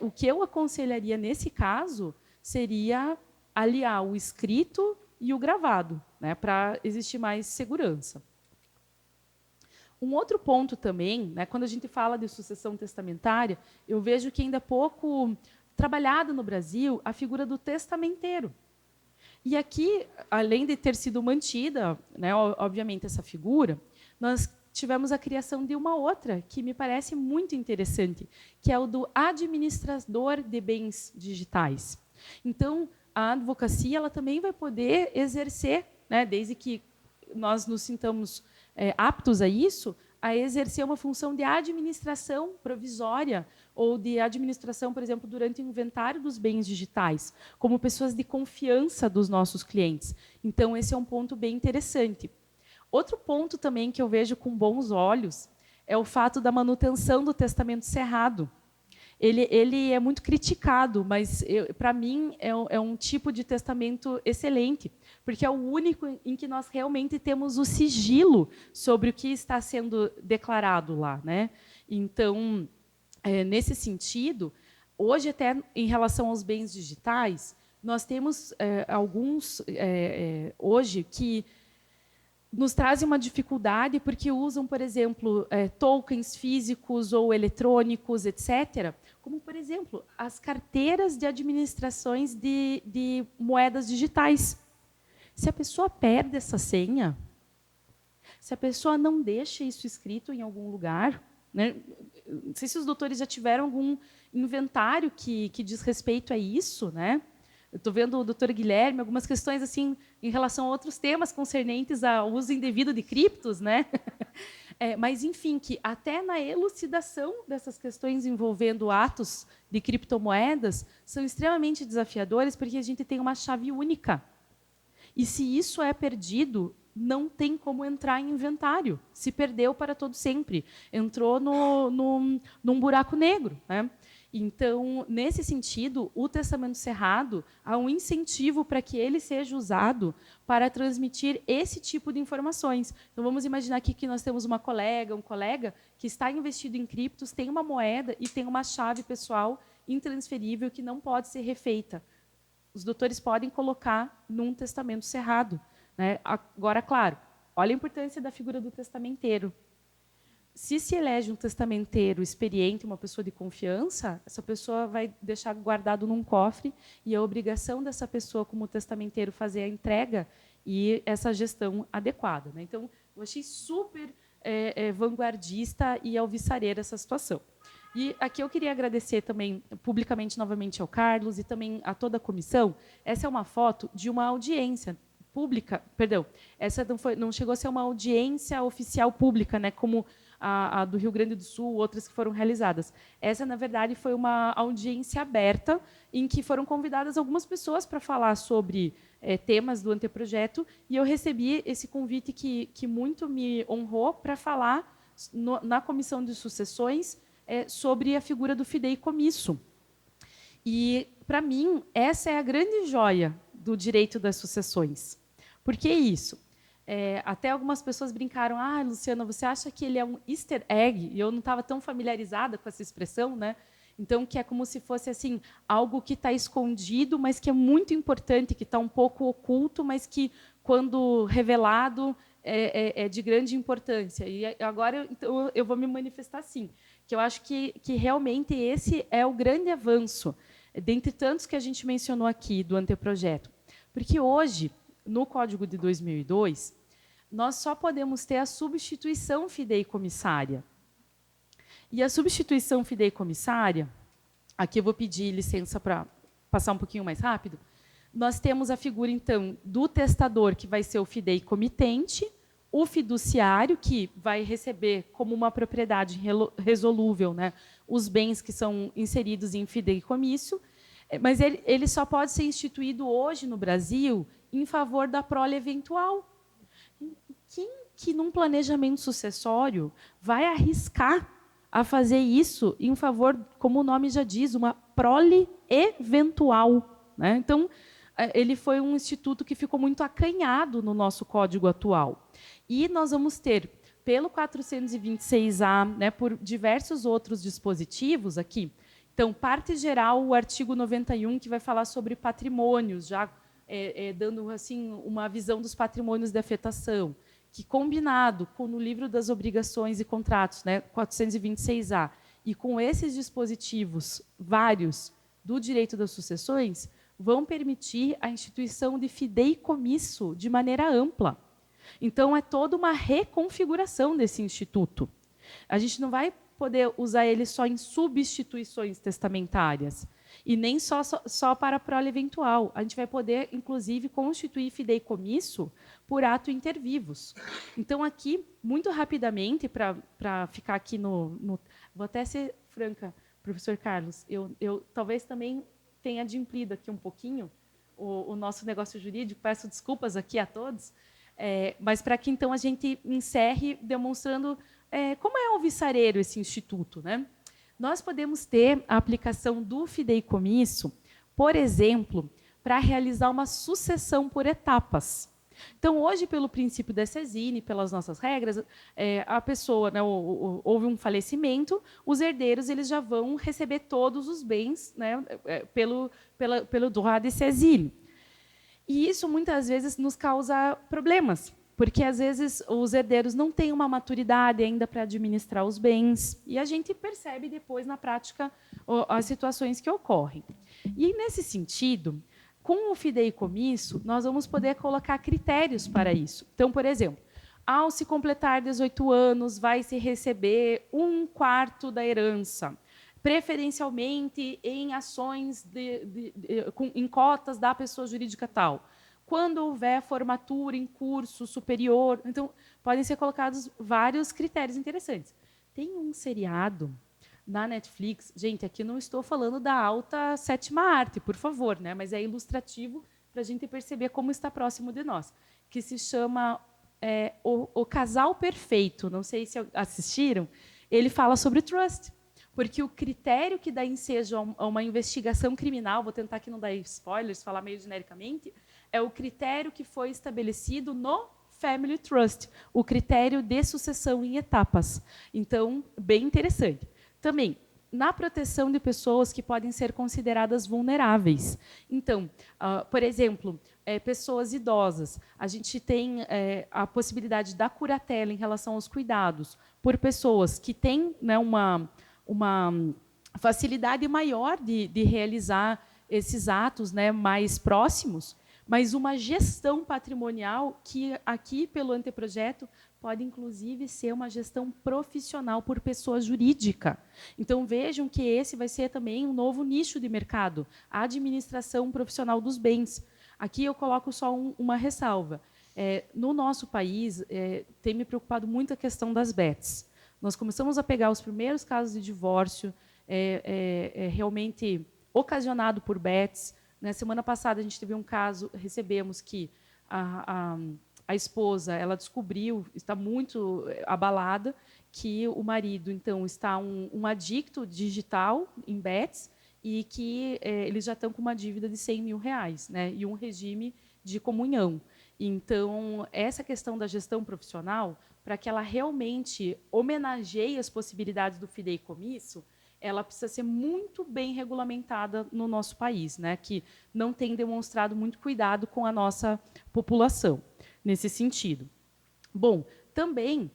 o que eu aconselharia nesse caso seria aliar o escrito e o gravado, né, para existir mais segurança. Um outro ponto também, né, quando a gente fala de sucessão testamentária, eu vejo que ainda é pouco trabalhada no Brasil a figura do testamenteiro. E aqui, além de ter sido mantida, né, obviamente, essa figura, nós tivemos a criação de uma outra, que me parece muito interessante, que é o do administrador de bens digitais. Então, a advocacia ela também vai poder exercer, né, desde que nós nos sintamos aptos a isso, a exercer uma função de administração provisória ou de administração, por exemplo, durante o inventário dos bens digitais, como pessoas de confiança dos nossos clientes. Então, esse é um ponto bem interessante. Outro ponto também que eu vejo com bons olhos é o fato da manutenção do testamento cerrado. Ele é muito criticado, mas, para mim, é um tipo de testamento excelente, porque é o único em que nós realmente temos o sigilo sobre o que está sendo declarado lá, né? Então, nesse sentido, hoje, até em relação aos bens digitais, nós temos alguns, hoje, que nos trazem uma dificuldade porque usam, por exemplo, tokens físicos ou eletrônicos, etc., como, por exemplo, as carteiras de administrações de moedas digitais. Se a pessoa perde essa senha, se a pessoa não deixa isso escrito em algum lugar, né? Não sei se os doutores já tiveram algum inventário que diz respeito a isso, né? Eu estou vendo o doutor Guilherme, algumas questões assim em relação a outros temas concernentes ao uso indevido de criptos, né? Mas, enfim, que até na elucidação dessas questões envolvendo atos de criptomoedas são extremamente desafiadores, porque a gente tem uma chave única. E se isso é perdido, não tem como entrar em inventário. Se perdeu para todo sempre. Entrou num buraco negro, né? Então, nesse sentido, o testamento cerrado há um incentivo para que ele seja usado para transmitir esse tipo de informações. Então, vamos imaginar aqui que nós temos uma colega, um colega que está investido em criptos, tem uma moeda e tem uma chave pessoal intransferível que não pode ser refeita. Os doutores podem colocar num testamento cerrado, né? Agora, claro, olha a importância da figura do testamenteiro. Se elege um testamenteiro experiente, uma pessoa de confiança, essa pessoa vai deixar guardado num cofre e a obrigação dessa pessoa, como testamenteiro, fazer a entrega e essa gestão adequada, né? Então, eu achei super vanguardista e alvissareira essa situação. E aqui eu queria agradecer também publicamente novamente ao Carlos e também a toda a comissão. Essa é uma foto de uma audiência pública, perdão, essa não chegou a ser uma audiência oficial pública, né, como a do Rio Grande do Sul, outras que foram realizadas. Essa, na verdade, foi uma audiência aberta em que foram convidadas algumas pessoas para falar sobre temas do anteprojeto, e eu recebi esse convite que muito me honrou para falar na Comissão de Sucessões sobre a figura do fideicomisso. E, para mim, essa é a grande joia do direito das sucessões. Por que isso? Até algumas pessoas brincaram, Luciana, você acha que ele é um easter egg? E eu não estava tão familiarizada com essa expressão, né? Então, que é como se fosse assim algo que está escondido, mas que é muito importante, que está um pouco oculto, mas que, quando revelado, é de grande importância. E agora então, eu vou me manifestar assim, que eu acho que realmente esse é o grande avanço, dentre tantos que a gente mencionou aqui do anteprojeto. Porque hoje, no Código de 2002, nós só podemos ter a substituição fideicomissária. E a substituição fideicomissária, aqui eu vou pedir licença para passar um pouquinho mais rápido, nós temos a figura, então, do testador, que vai ser o fideicomitente, o fiduciário, que vai receber como uma propriedade resolúvel, né, os bens que são inseridos em fideicomisso, mas ele só pode ser instituído hoje no Brasil em favor da prole eventual. Quem que, num planejamento sucessório, vai arriscar a fazer isso em favor, como o nome já diz, uma prole eventual, né? Então, ele foi um instituto que ficou muito acanhado no nosso código atual. E nós vamos ter, pelo 426-A, né, por diversos outros dispositivos aqui. Então, parte geral, o artigo 91, que vai falar sobre patrimônios, já dando assim uma visão dos patrimônios de afetação, que, combinado com o livro das obrigações e contratos, né, 426-A, e com esses dispositivos vários do direito das sucessões, vão permitir a instituição de fideicomisso de maneira ampla. Então, é toda uma reconfiguração desse instituto. A gente não vai poder usar ele só em substituições testamentárias, e nem só para a prole eventual. A gente vai poder, inclusive, constituir fideicomisso por ato inter vivos. Então, aqui, muito rapidamente, para ficar aqui no... Vou até ser franca, professor Carlos, eu talvez também tenha adimplido aqui um pouquinho o nosso negócio jurídico, peço desculpas aqui a todos, mas para que, então, a gente encerre demonstrando como é alvissareiro esse instituto, né? Nós podemos ter a aplicação do fideicomisso, por exemplo, para realizar uma sucessão por etapas. Então, hoje, pelo princípio da SESINE, pelas nossas regras, a pessoa, né, houve um falecimento, os herdeiros eles já vão receber todos os bens, né, pelo droit de SESINE. E isso, muitas vezes, nos causa problemas, porque, às vezes, os herdeiros não têm uma maturidade ainda para administrar os bens, e a gente percebe depois, na prática, as situações que ocorrem. E, nesse sentido, com o fideicomisso, nós vamos poder colocar critérios para isso. Então, por exemplo, ao se completar 18 anos, vai se receber 1/4 da herança, preferencialmente em ações em cotas da pessoa jurídica tal. Quando houver formatura em curso superior, então podem ser colocados vários critérios interessantes. Tem um seriado na Netflix, gente, aqui não estou falando da alta sétima arte, por favor, né? Mas é ilustrativo para a gente perceber como está próximo de nós, que se chama o Casal Perfeito. Não sei se assistiram. Ele fala sobre trust, porque o critério que dá ensejo a uma investigação criminal, vou tentar aqui não dar spoilers, falar meio genericamente, é o critério que foi estabelecido no Family Trust, o critério de sucessão em etapas. Então, bem interessante. Também, na proteção de pessoas que podem ser consideradas vulneráveis. Então, por exemplo, pessoas idosas. A gente tem a possibilidade da curatela em relação aos cuidados por pessoas que têm, né, uma facilidade maior de realizar esses atos, né, mais próximos, mas uma gestão patrimonial que, aqui, pelo anteprojeto, pode, inclusive, ser uma gestão profissional por pessoa jurídica. Então, vejam que esse vai ser também um novo nicho de mercado, a administração profissional dos bens. Aqui eu coloco só uma ressalva. No nosso país, tem me preocupado muito a questão das bets. Nós começamos a pegar os primeiros casos de divórcio, realmente ocasionado por bets. Na semana passada, a gente teve um caso, recebemos que a esposa, ela descobriu, está muito abalada, que o marido, então, está um adicto digital em bets e que eles já estão com uma dívida de R$100 mil, né, e um regime de comunhão. Então, essa questão da gestão profissional, para que ela realmente homenageie as possibilidades do fideicomisso, ela precisa ser muito bem regulamentada no nosso país, né, que não tem demonstrado muito cuidado com a nossa população, nesse sentido. Bom, também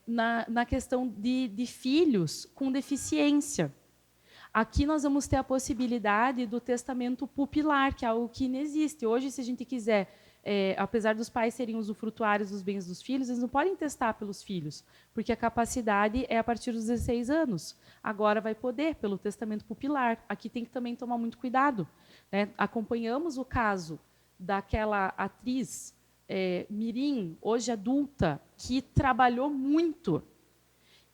na questão de filhos com deficiência. Aqui nós vamos ter a possibilidade do testamento pupilar, que é algo que não existe. Hoje, se a gente quiser apesar dos pais serem usufrutuários dos bens dos filhos, eles não podem testar pelos filhos, porque a capacidade é a partir dos 16 anos. Agora vai poder, pelo testamento pupilar. Aqui tem que também tomar muito cuidado, né? Acompanhamos o caso daquela atriz mirim, hoje adulta, que trabalhou muito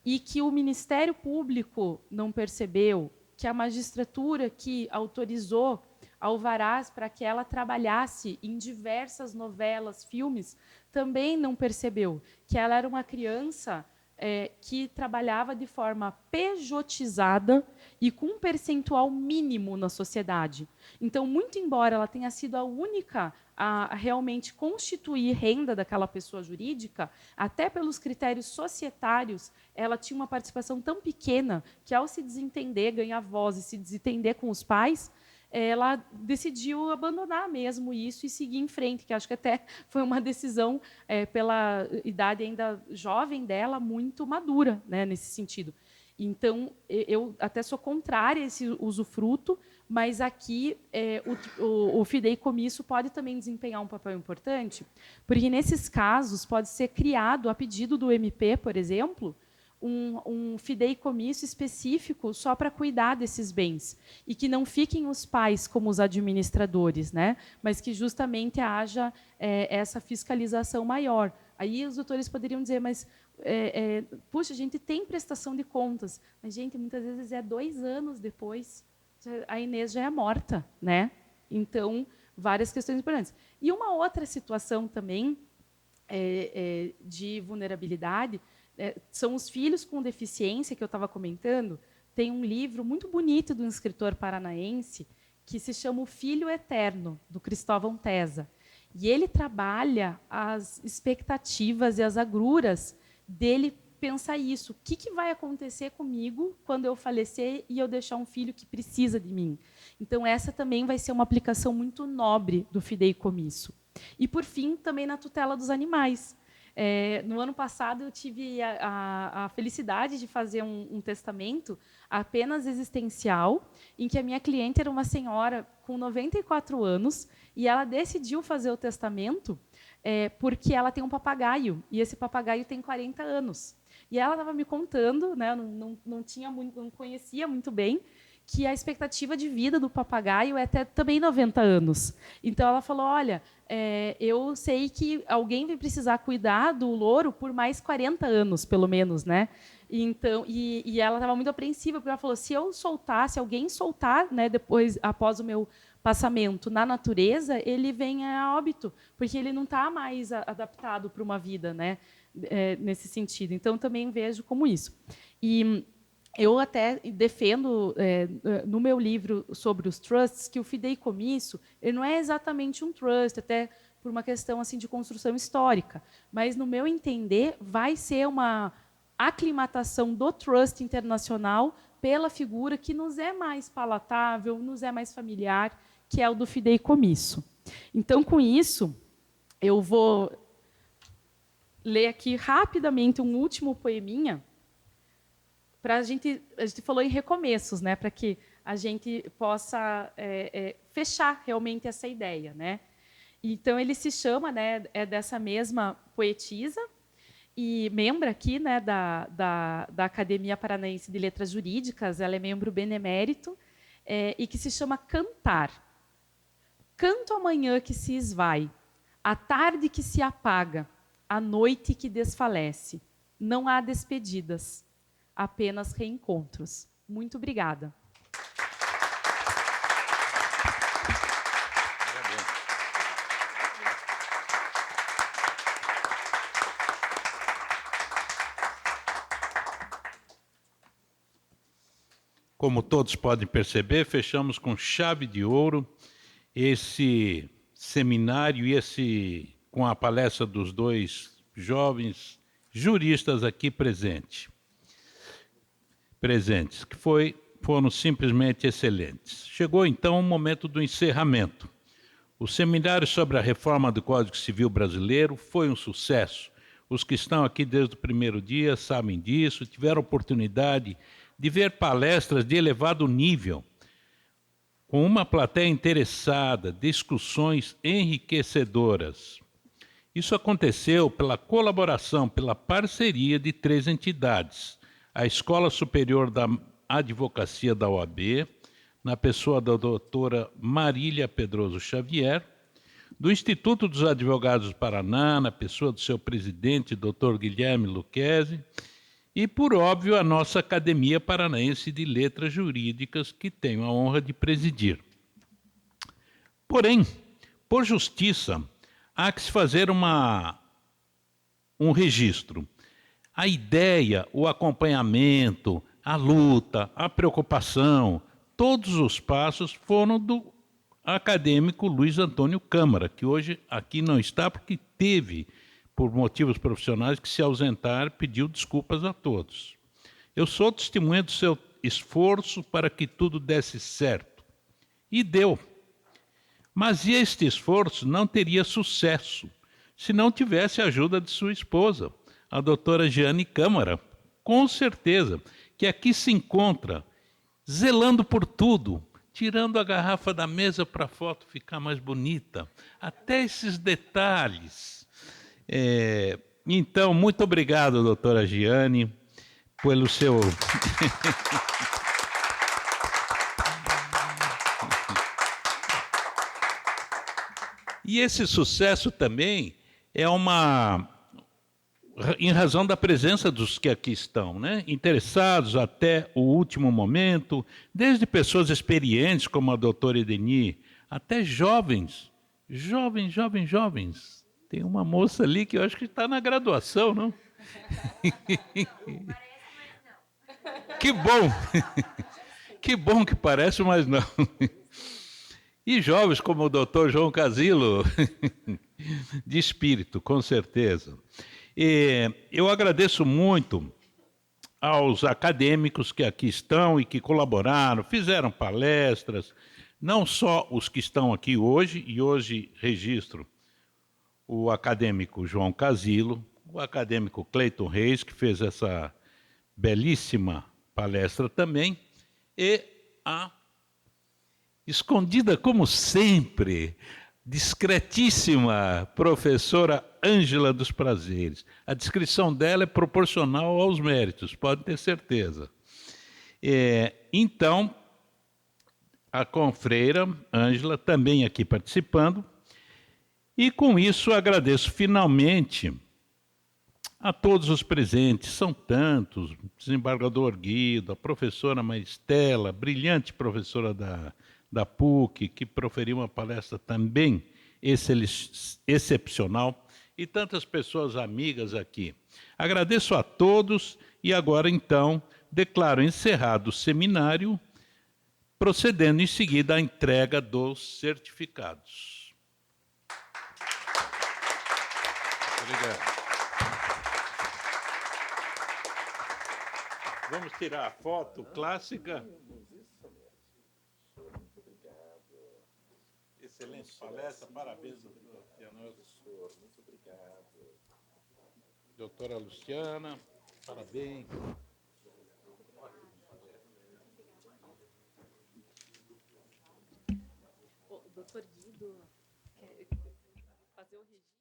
e que o Ministério Público não percebeu, que a magistratura que autorizou alvarás para que ela trabalhasse em diversas novelas, filmes, também não percebeu que ela era uma criança que trabalhava de forma pejotizada e com um percentual mínimo na sociedade. Então, muito embora ela tenha sido a única a realmente constituir renda daquela pessoa jurídica, até pelos critérios societários, ela tinha uma participação tão pequena que, ao se desentender, ganhar voz e se desentender com os pais, ela decidiu abandonar mesmo isso e seguir em frente, que acho que até foi uma decisão, pela idade ainda jovem dela, muito madura, né, nesse sentido. Então, eu até sou contrária a esse usufruto, mas aqui o fideicomisso pode também desempenhar um papel importante, porque, nesses casos, pode ser criado, a pedido do MP, por exemplo, um fideicomisso específico só para cuidar desses bens, e que não fiquem os pais como os administradores, né? Mas que justamente haja essa fiscalização maior. Aí os doutores poderiam dizer, mas, puxa, a gente tem prestação de contas, mas, gente, muitas vezes 2 anos depois, a Inês já é morta, né? Então, várias questões importantes. E uma outra situação também de vulnerabilidade são os filhos com deficiência, que eu estava comentando. Tem um livro muito bonito de um escritor paranaense que se chama O Filho Eterno, do Cristóvão Tesa. E ele trabalha as expectativas e as agruras dele pensar isso. O que vai acontecer comigo quando eu falecer e eu deixar um filho que precisa de mim? Então, essa também vai ser uma aplicação muito nobre do fideicomisso. E, por fim, também na tutela dos animais. No ano passado, eu tive a felicidade de fazer um testamento apenas existencial, em que a minha cliente era uma senhora com 94 anos, e ela decidiu fazer o testamento porque ela tem um papagaio, e esse papagaio tem 40 anos. E ela estava me contando, né, não conhecia muito bem, que a expectativa de vida do papagaio é até também 90 anos. Então, ela falou, olha, eu sei que alguém vai precisar cuidar do louro por mais 40 anos, pelo menos, né? Então, e ela estava muito apreensiva, porque ela falou, se alguém soltar, né, depois, após o meu passamento na natureza, ele vem a óbito, porque ele não está mais adaptado para uma vida, né, nesse sentido. Então, também vejo como isso. E eu até defendo, no meu livro sobre os trusts, que o fideicomisso ele não é exatamente um trust, até por uma questão assim de construção histórica, mas, no meu entender, vai ser uma aclimatação do trust internacional pela figura que nos é mais palatável, nos é mais familiar, que é o do fideicomisso. Então, com isso, eu vou ler aqui rapidamente um último poeminha. A gente falou em recomeços, né, para que a gente possa fechar realmente essa ideia, né? Então, ele se chama, né, dessa mesma poetisa e membro aqui, né, da Academia Paranaense de Letras Jurídicas. Ela é membro benemérito e que se chama Cantar. Canto a manhã que se esvai, a tarde que se apaga, a noite que desfalece. Não há despedidas, apenas reencontros. Muito obrigada.
Como todos podem perceber, fechamos com chave de ouro esse seminário e com a palestra dos 2 jovens juristas aqui presentes, que foram simplesmente excelentes. Chegou, então, o momento do encerramento. O seminário sobre a reforma do Código Civil brasileiro foi um sucesso. Os que estão aqui desde o primeiro dia sabem disso, tiveram oportunidade de ver palestras de elevado nível. com uma plateia interessada, discussões enriquecedoras. Isso aconteceu pela colaboração, pela parceria de 3 entidades: a Escola Superior da Advocacia da OAB, na pessoa da doutora Marília Pedroso Xavier, do Instituto dos Advogados do Paraná, na pessoa do seu presidente, doutor Guilherme Lucchesi, e, por óbvio, a nossa Academia Paranaense de Letras Jurídicas, que tenho a honra de presidir. Porém, por justiça, há que se fazer um registro. A ideia, o acompanhamento, a luta, a preocupação, todos os passos foram do acadêmico Luiz Antônio Câmara, que hoje aqui não está porque teve, por motivos profissionais, que se ausentar, pediu desculpas a todos. Eu sou testemunha do seu esforço para que tudo desse certo. E deu. Mas este esforço não teria sucesso se não tivesse a ajuda de sua esposa, a doutora Jeane Câmara, com certeza, que aqui se encontra, zelando por tudo, tirando a garrafa da mesa para a foto ficar mais bonita, até esses detalhes. Então, muito obrigado, doutora Jeane, pelo seu... E esse sucesso também é em razão da presença dos que aqui estão, né? Interessados até o último momento, desde pessoas experientes como a doutora Edeni, até jovens. Tem uma moça ali que eu acho que está na graduação, não? Que bom! Que bom que parece, mas não. E jovens como o doutor João Casilo, de espírito, com certeza. Eu agradeço muito aos acadêmicos que aqui estão e que colaboraram, fizeram palestras, não só os que estão aqui hoje, e hoje registro o acadêmico João Casilo, o acadêmico Cleiton Reis, que fez essa belíssima palestra também, e a escondida como sempre, discretíssima professora Ângela dos Prazeres. A descrição dela é proporcional aos méritos, pode ter certeza. Então, a confreira Ângela também aqui participando, e com isso agradeço finalmente a todos os presentes, são tantos, o desembargador Guido, a professora Maristela, brilhante professora da PUC, que proferiu uma palestra também excepcional, e tantas pessoas amigas aqui. Agradeço a todos e agora, então, declaro encerrado o seminário, procedendo em seguida à entrega dos certificados. Obrigado. Vamos tirar a foto clássica. Excelente palestra, parabéns, doutor Pianoso. Muito obrigado. Doutora Luciana, parabéns.
O doutor Guido quer fazer o registro.